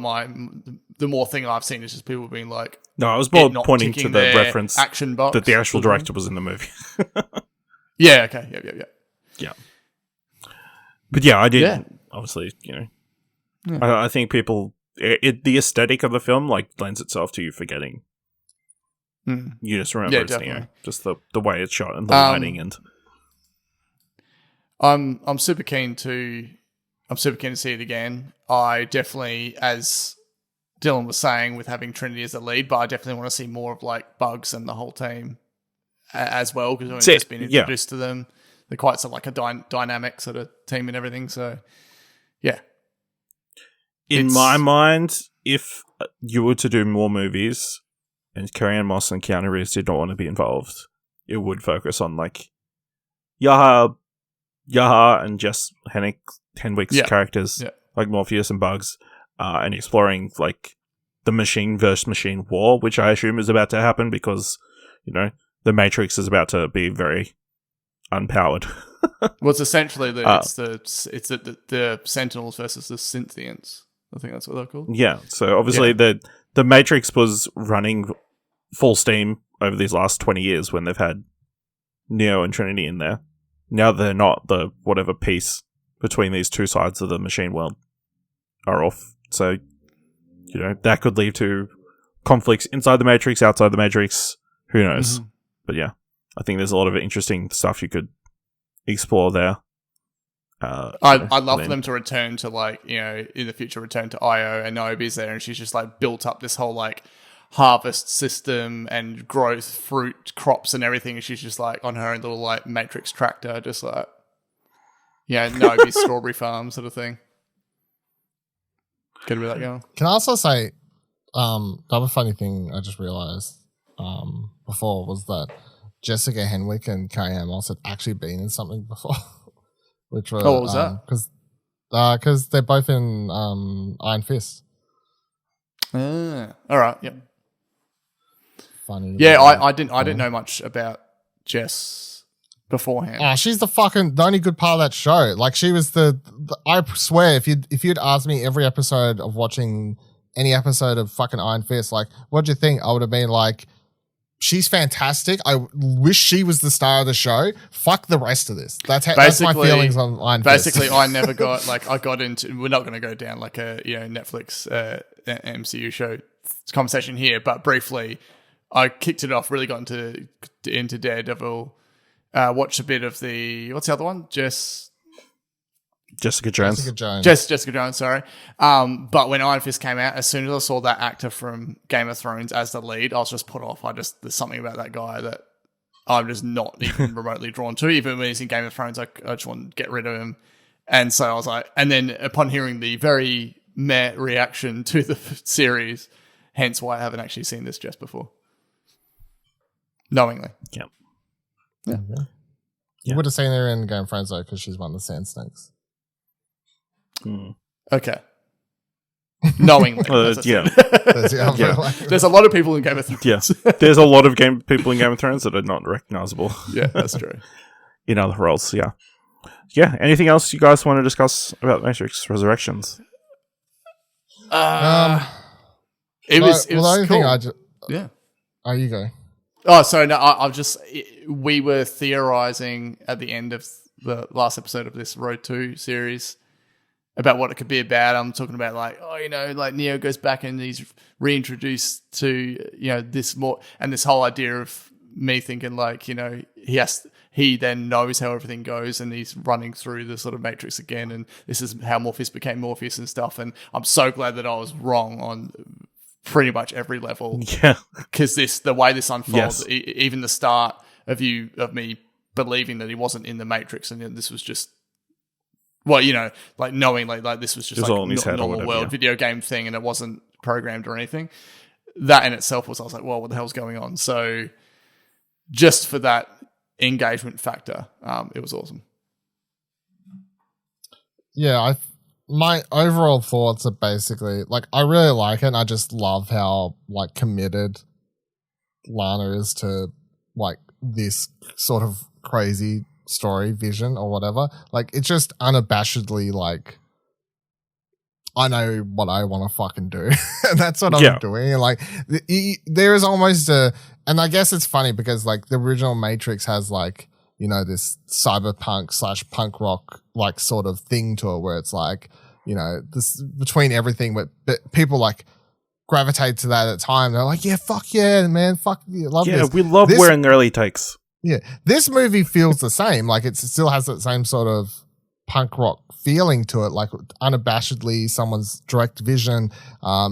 The more thing I've seen is just people being like, No, I was more not pointing to ticking the their reference action box that the actual or something. director was in the movie. Yeah. Okay. Yeah. Yeah. But yeah, I did. Yeah. Obviously, I think people, the aesthetic of the film like lends itself to you forgetting. You just remember it's definitely. just the way it's shot and the lighting and. I'm super keen to see it again. I definitely, as Dylan was saying, with having Trinity as the lead, but I definitely want to see more of like Bugs and the whole team as well, because we've just been introduced to them. They're quite sort of like a dynamic sort of team and everything. So, yeah. In my mind, if you were to do more movies and Carrie-Anne Moss and Keanu Reeves did not want to be involved, it would focus on like Yahya and Jess Henwick's characters, like Morpheus and Bugs, and exploring like the machine versus machine war, which I assume is about to happen because, the Matrix is about to be very unpowered. Well, it's essentially the Sentinels versus the Synthians. I think that's what they're called. Yeah, so obviously the Matrix was running full steam over these last 20 years when they've had Neo and Trinity in there. Now they're not, the whatever piece between these two sides of the machine world are off. So, that could lead to conflicts inside the Matrix, outside the Matrix. Who knows? Mm-hmm. But yeah, I think there's a lot of interesting stuff you could explore there. I'd love for them to return to, like, in the future, return to Io, and Niobe's there, and she's just like built up this whole like harvest system and growth, fruit crops and everything, and she's just like on her own little like Matrix tractor, just like Niobe's strawberry farm sort of thing. Could be that going. Can I also say, the other funny thing I just realized before was that Jessica Henwick and Carrie-Anne Moss had actually been in something before. Which was, what was that? Because they're both in Iron Fist. All right. Yep. Funny. Yeah, I didn't know much about Jess beforehand. Oh, she's the only good part of that show. Like, she was I swear, if you'd asked me every episode of watching any episode of fucking Iron Fist, like, what'd you think? I would have been like, she's fantastic. I wish she was the star of the show. Fuck the rest of this. That's my feelings on Iron Fist. Basically, I never got I got into. We're not going to go down like a Netflix MCU show conversation here, but briefly, I kicked it off. Really got into Daredevil. Watched a bit of what's the other one? Jessica Jones. Jessica Jones, sorry. But when Iron Fist came out, as soon as I saw that actor from Game of Thrones as the lead, I was just put off. There's something about that guy that I'm just not even remotely drawn to. Even when he's in Game of Thrones, I just want to get rid of him. And so I was like, and then upon hearing the very meh reaction to the series, hence why I haven't actually seen this just before. Knowingly. Yeah. Yeah. You would have seen her in Game of Thrones though, because she's one of the Sand Snakes. Okay. Knowingly. Yeah. There's a lot of people in Game of Thrones. Yeah. There's a lot of people in Game of Thrones that are not recognizable. Yeah, that's true. In other roles, yeah. Yeah. Anything else you guys want to discuss about Matrix Resurrections? It was the only cool. thing yeah. Oh, you go. Oh, sorry. No, we were theorizing at the end of the last episode of this Road 2 series about what it could be about. I'm talking about like Neo goes back and he's reintroduced to, this more, and this whole idea of me thinking like, he then knows how everything goes and he's running through the sort of Matrix again. And this is how Morpheus became Morpheus and stuff. And I'm so glad that I was wrong on pretty much every level. Yeah. Because the way this unfolds, Yes. Even the start of me believing that he wasn't in the Matrix and this was just, like knowing like this was just like all in his head or normal whatever, world yeah. video game thing and it wasn't programmed or anything. That in itself I was like, well, what the hell's going on? So just for that engagement factor, it was awesome. Yeah, my overall thoughts are basically like I really like it and I just love how like committed Lana is to like this sort of crazy story vision or whatever. Like it's just unabashedly like I know what I want to fucking do and that's what I'm doing. And like there is almost and I guess it's funny because like the original Matrix has like this cyberpunk / punk rock like sort of thing to it where it's like this between everything, but people like gravitate to that at the time. They're like, yeah, fuck yeah, man, fuck yeah, love this. Yeah, we love wearing early takes. Yeah, this movie feels the same. Like it still has that same sort of punk rock feeling to it, like unabashedly someone's direct vision.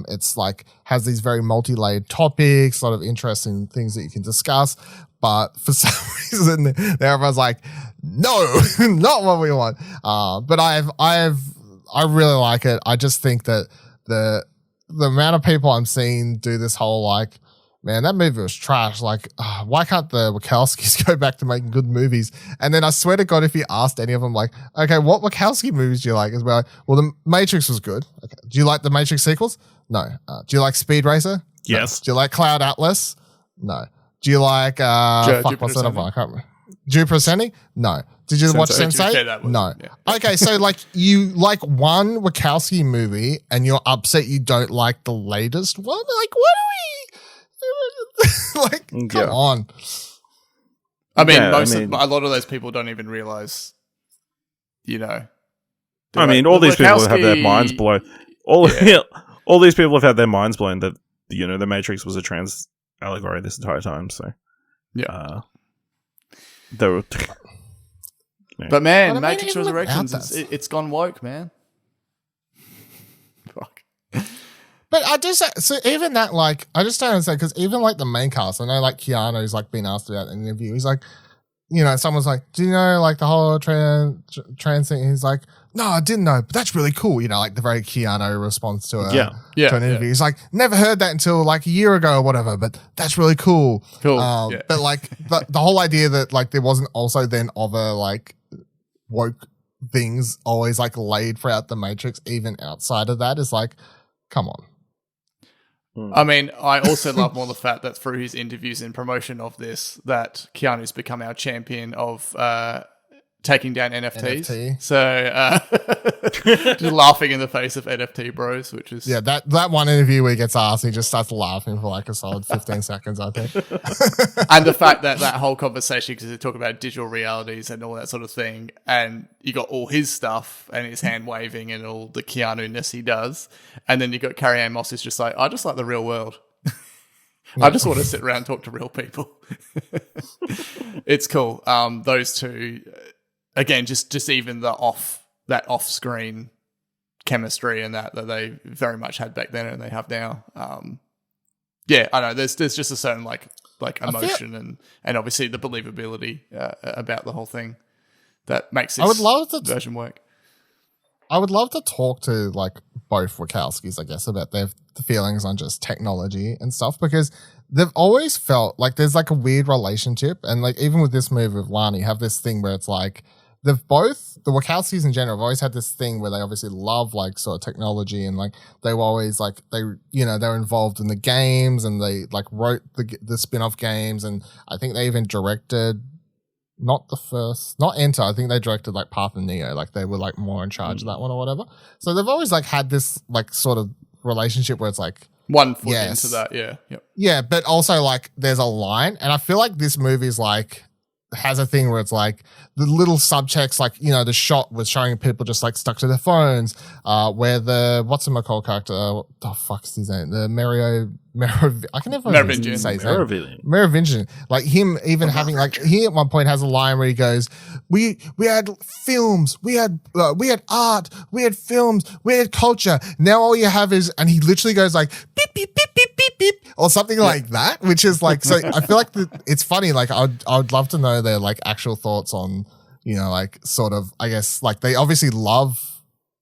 It's like has these very multi-layered topics, a lot of interesting things that you can discuss. But for some reason, everyone's like, no, not what we want. But I really like it. I just think that the amount of people I'm seeing do this whole like, man, that movie was trash. Like, why can't the Wachowskis go back to making good movies? And then I swear to God, if you asked any of them, like, okay, what Wachowski movies do you like? It's like, well, The Matrix was good. Okay. Do you like the Matrix sequels? No. Do you like Speed Racer? Yes. No. Do you like Cloud Atlas? No. Do you like, what's that other one? I can't remember. Jupiter Ascending? No. Did you watch Sensei? No. Yeah. Okay, so like you like one Wachowski movie and you're upset you don't like the latest one? Like, what are we... like, come on. I mean, a lot of those people don't even realize, I mean, all these people have their minds blown. All these people have had their minds blown that, the Matrix was a trans allegory this entire time, so. Yeah. They were... Yeah. But man, Matrix Resurrections, it's gone woke, man. Fuck. But I just, so even that, like, I just don't understand, because even like the main cast, I know like Keanu's like been asked about in an interview. He's like, someone's like, do you know like the whole trans thing? He's like, no, I didn't know, but that's really cool. Like the very Keanu response to to an interview. He's like, never heard that until like a year ago or whatever, but that's really cool. Cool. But like the whole idea that like there wasn't also then other like woke things always like laid throughout the Matrix, even outside of that, is like, come on. I mean, I also love more the fact that through his interviews and promotion of this, that Keanu's become our champion of taking down NFTs. NFT. So just laughing in the face of NFT bros, which is... Yeah, that one interview where he gets asked, he just starts laughing for like a solid 15 seconds, I think. And the fact that whole conversation, because they talk about digital realities and all that sort of thing, and you got all his stuff and his hand waving and all the Keanu-ness he does, and then you got Carrie-Anne Moss who's just like, I just like the real world. I just want to sit around and talk to real people. It's cool. Those two... Again, just even the off-screen chemistry and that they very much had back then and they have now. I know there's just a certain like emotion and obviously the believability about the whole thing that makes this version work. I would love to talk to like both Wachowskis, I guess, about their feelings on just technology and stuff, because they've always felt like there's like a weird relationship, and like even with this movie with Lana, you have this thing where it's like the Wachowskis in general have always had this thing where they obviously love like sort of technology, and like they were always like they're involved in the games and they like wrote the spin-off games, and I think they even directed not Enter. I think they directed like Path of Neo. Like they were like more in charge of that one or whatever. So they've always like had this like sort of relationship where it's like 1 foot Yes. into that. Yeah. Yep. Yeah, but also like there's a line, and I feel like this movie's like has a thing where it's like the little subtext, like, you know, the shot was showing people just like stuck to their phones, where the what's-him-called character, what the fuck's his name? The I can never Merovingian. say his name. Merovingian. Merovingian. Like him even having like he at one point has a line where he goes, we had films, we had art, we had films, we had culture. Now all you have is, and he literally goes like beep beep beep beep beep beep or something like that, which is like, so I feel like it's funny. Like I'd love to know their like actual thoughts on, you know, like sort of, I guess like they obviously love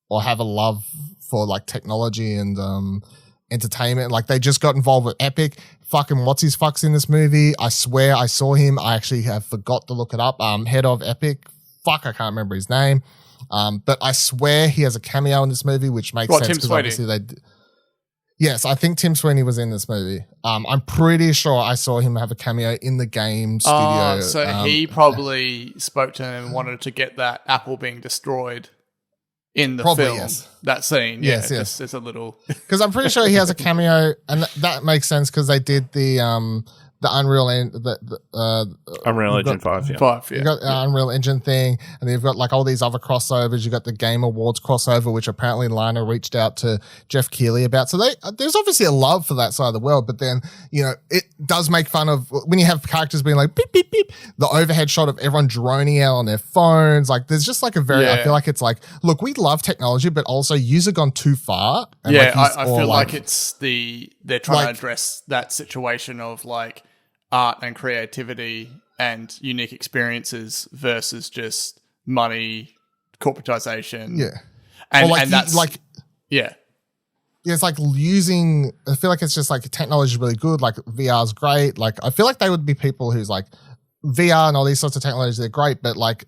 or have a love for like technology and entertainment. Like they just got involved with Epic. Fucking what's his fucks in this movie? I swear I saw him. I actually have forgot to look it up. Head of Epic. Fuck, I can't remember his name. But I swear he has a cameo in this movie, which makes sense because obviously yes, I think Tim Sweeney was in this movie. I'm pretty sure I saw him have a cameo in the game studio. So he probably spoke to him and wanted to get that apple being destroyed in the film. Yes. That scene. Yes, Yeah, yes. It's a little... Because I'm pretty sure he has a cameo, and that makes sense because they did the Unreal Unreal Engine 5, yeah. 5, yeah. You got the Unreal Engine thing, and then you've got like all these other crossovers. You got the Game Awards crossover, which apparently Lana reached out to Jeff Keighley about. So there's obviously a love for that side of the world, but then, you know, it does make fun of when you have characters being like beep beep beep, the overhead shot of everyone droning out on their phones. Like there's just like a very, I feel like it's like, look, we love technology, but also you's have gone too far. And Yeah, like I feel like it's they're trying to address that situation of like art and creativity and unique experiences versus just money, corporatization. Yeah. And that's like, yeah. yeah, it's like using, I feel like it's just like technology is really good. Like VR is great. Like I feel like they would be people who's like VR and all these sorts of technologies, they're great, but like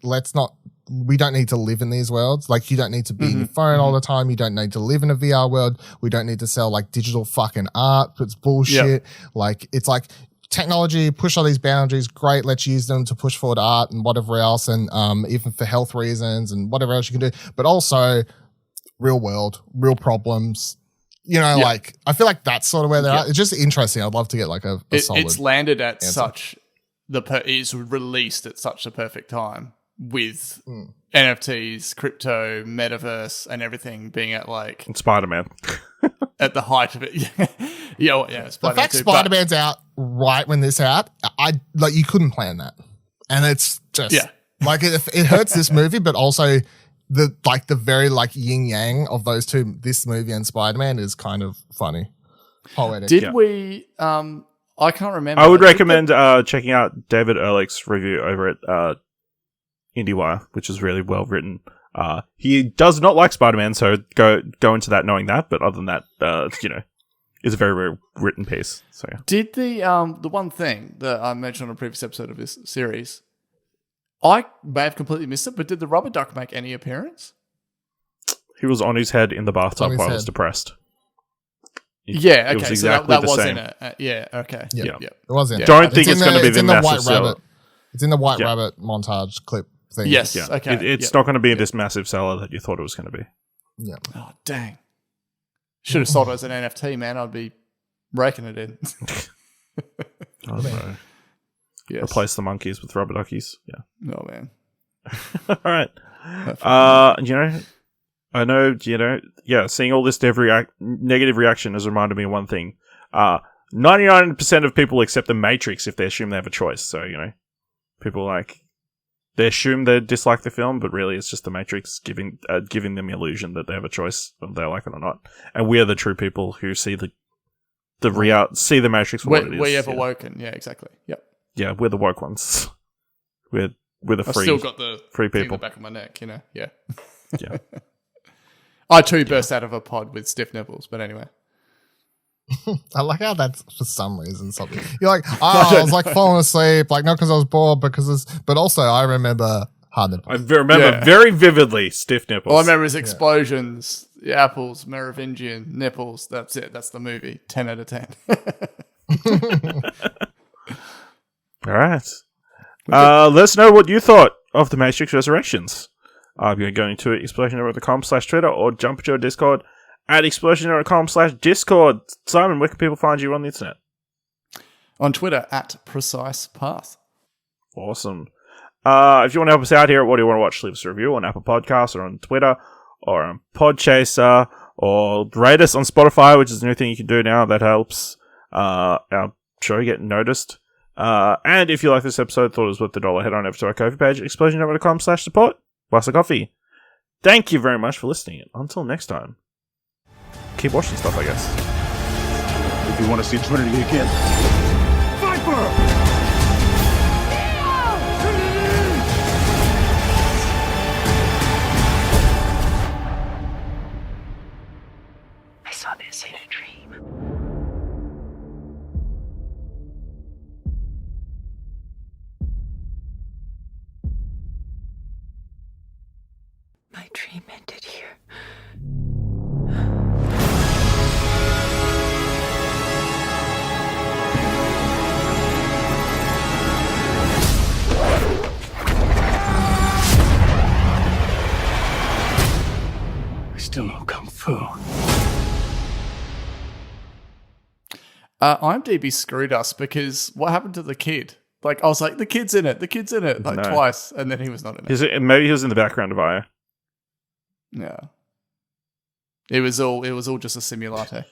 we don't need to live in these worlds. Like you don't need to be in your phone all the time. You don't need to live in a VR world. We don't need to sell like digital fucking art. It's bullshit. Yep. Like it's like technology, push all these boundaries. Great. Let's use them to push forward art and whatever else. And even for health reasons and whatever else you can do, but also real world, real problems. You know, like I feel like that's sort of where they're at. It's just interesting. I'd love to get like a solid. It's landed at answer. it's released at such a perfect time with NFTs, crypto, metaverse, and everything being at like And Spider-Man. at the height of it. yeah. The Spider-Man fact too, Spider-Man's out right when this out, I like you couldn't plan that, and it's just like it hurts this movie, but also the very like yin yang of those two, this movie and Spider-Man, is kind of funny. Poetic. Did we? I can't remember. I would recommend checking out David Ehrlich's review over at IndieWire, which is really well written. He does not like Spider-Man, so go into that knowing that. But other than that, you know, it's a very well written piece. So yeah. Did the one thing that I mentioned on a previous episode of this series, I may have completely missed it, but did the rubber duck make any appearance? He was on his head in the bathtub while I was head. depressed. Yeah, It was okay, exactly so that the was same. in it. Yeah, okay. Yeah. Yep. It was in. Don't It's think in it's going to be it's the in the massive White seller. Rabbit. It's in the White Yeah. Rabbit montage clip thing. Yes, Yeah, okay. it's not going to be this massive seller that you thought it was going to be. Yeah. Oh, dang. Should have sold it as an NFT, man. I'd be raking it in. I don't know. Yes. Replace the monkeys with rubber duckies. Yeah. Oh, man. All right. You know, I know, you know, yeah, seeing all this negative reaction has reminded me of one thing. 99% of people accept the Matrix if they assume they have a choice. So, you know, people they assume they dislike the film, but really it's just the Matrix giving them the illusion that they have a choice whether they like it or not. And we're the true people who see the Matrix for what it is. We have awoken. Yeah, exactly. Yep. Yeah, we're the woke ones. We're the I've free. still got the free thing in people. the back of my neck, you know? Yeah. Yeah. I too burst out of a pod with stiff nipples, but anyway. I like how that's for some reason something. You're like, I was like falling asleep, like not because I was bored, but also I remember hard nipples. I remember very vividly stiff nipples. All I remember is explosions, the apples, Merovingian, nipples. That's it. That's the movie. 10 out of 10. All right. Let us know what you thought of The Matrix Resurrections. You can go into explosionhour.com/Twitter or jump to our Discord at explosionary.com/Discord. Simon, where can people find you on the internet? On Twitter, at PrecisePath. Awesome. If you want to help us out here at What Do You Want to Watch, leave us a review on Apple Podcasts or on Twitter or on Podchaser, or rate us on Spotify, which is a new thing you can do now that helps our show get noticed. And if you like this episode, thought it was worth the $1, head on over to our Ko-fi page at explosionary.com/support. Buy us a coffee. Thank you very much for listening. Until next time, keep watching stuff, I guess. If you want to see Trinity again, I saw this in a dream. My dream ended here. I still know Kung Fu. IMDb screwed us because what happened to the kid? Like, I was like, the kid's in it, like No. twice, and then he was not in it. Maybe he was in the background of Yahya. Yeah. It was all just a simulate.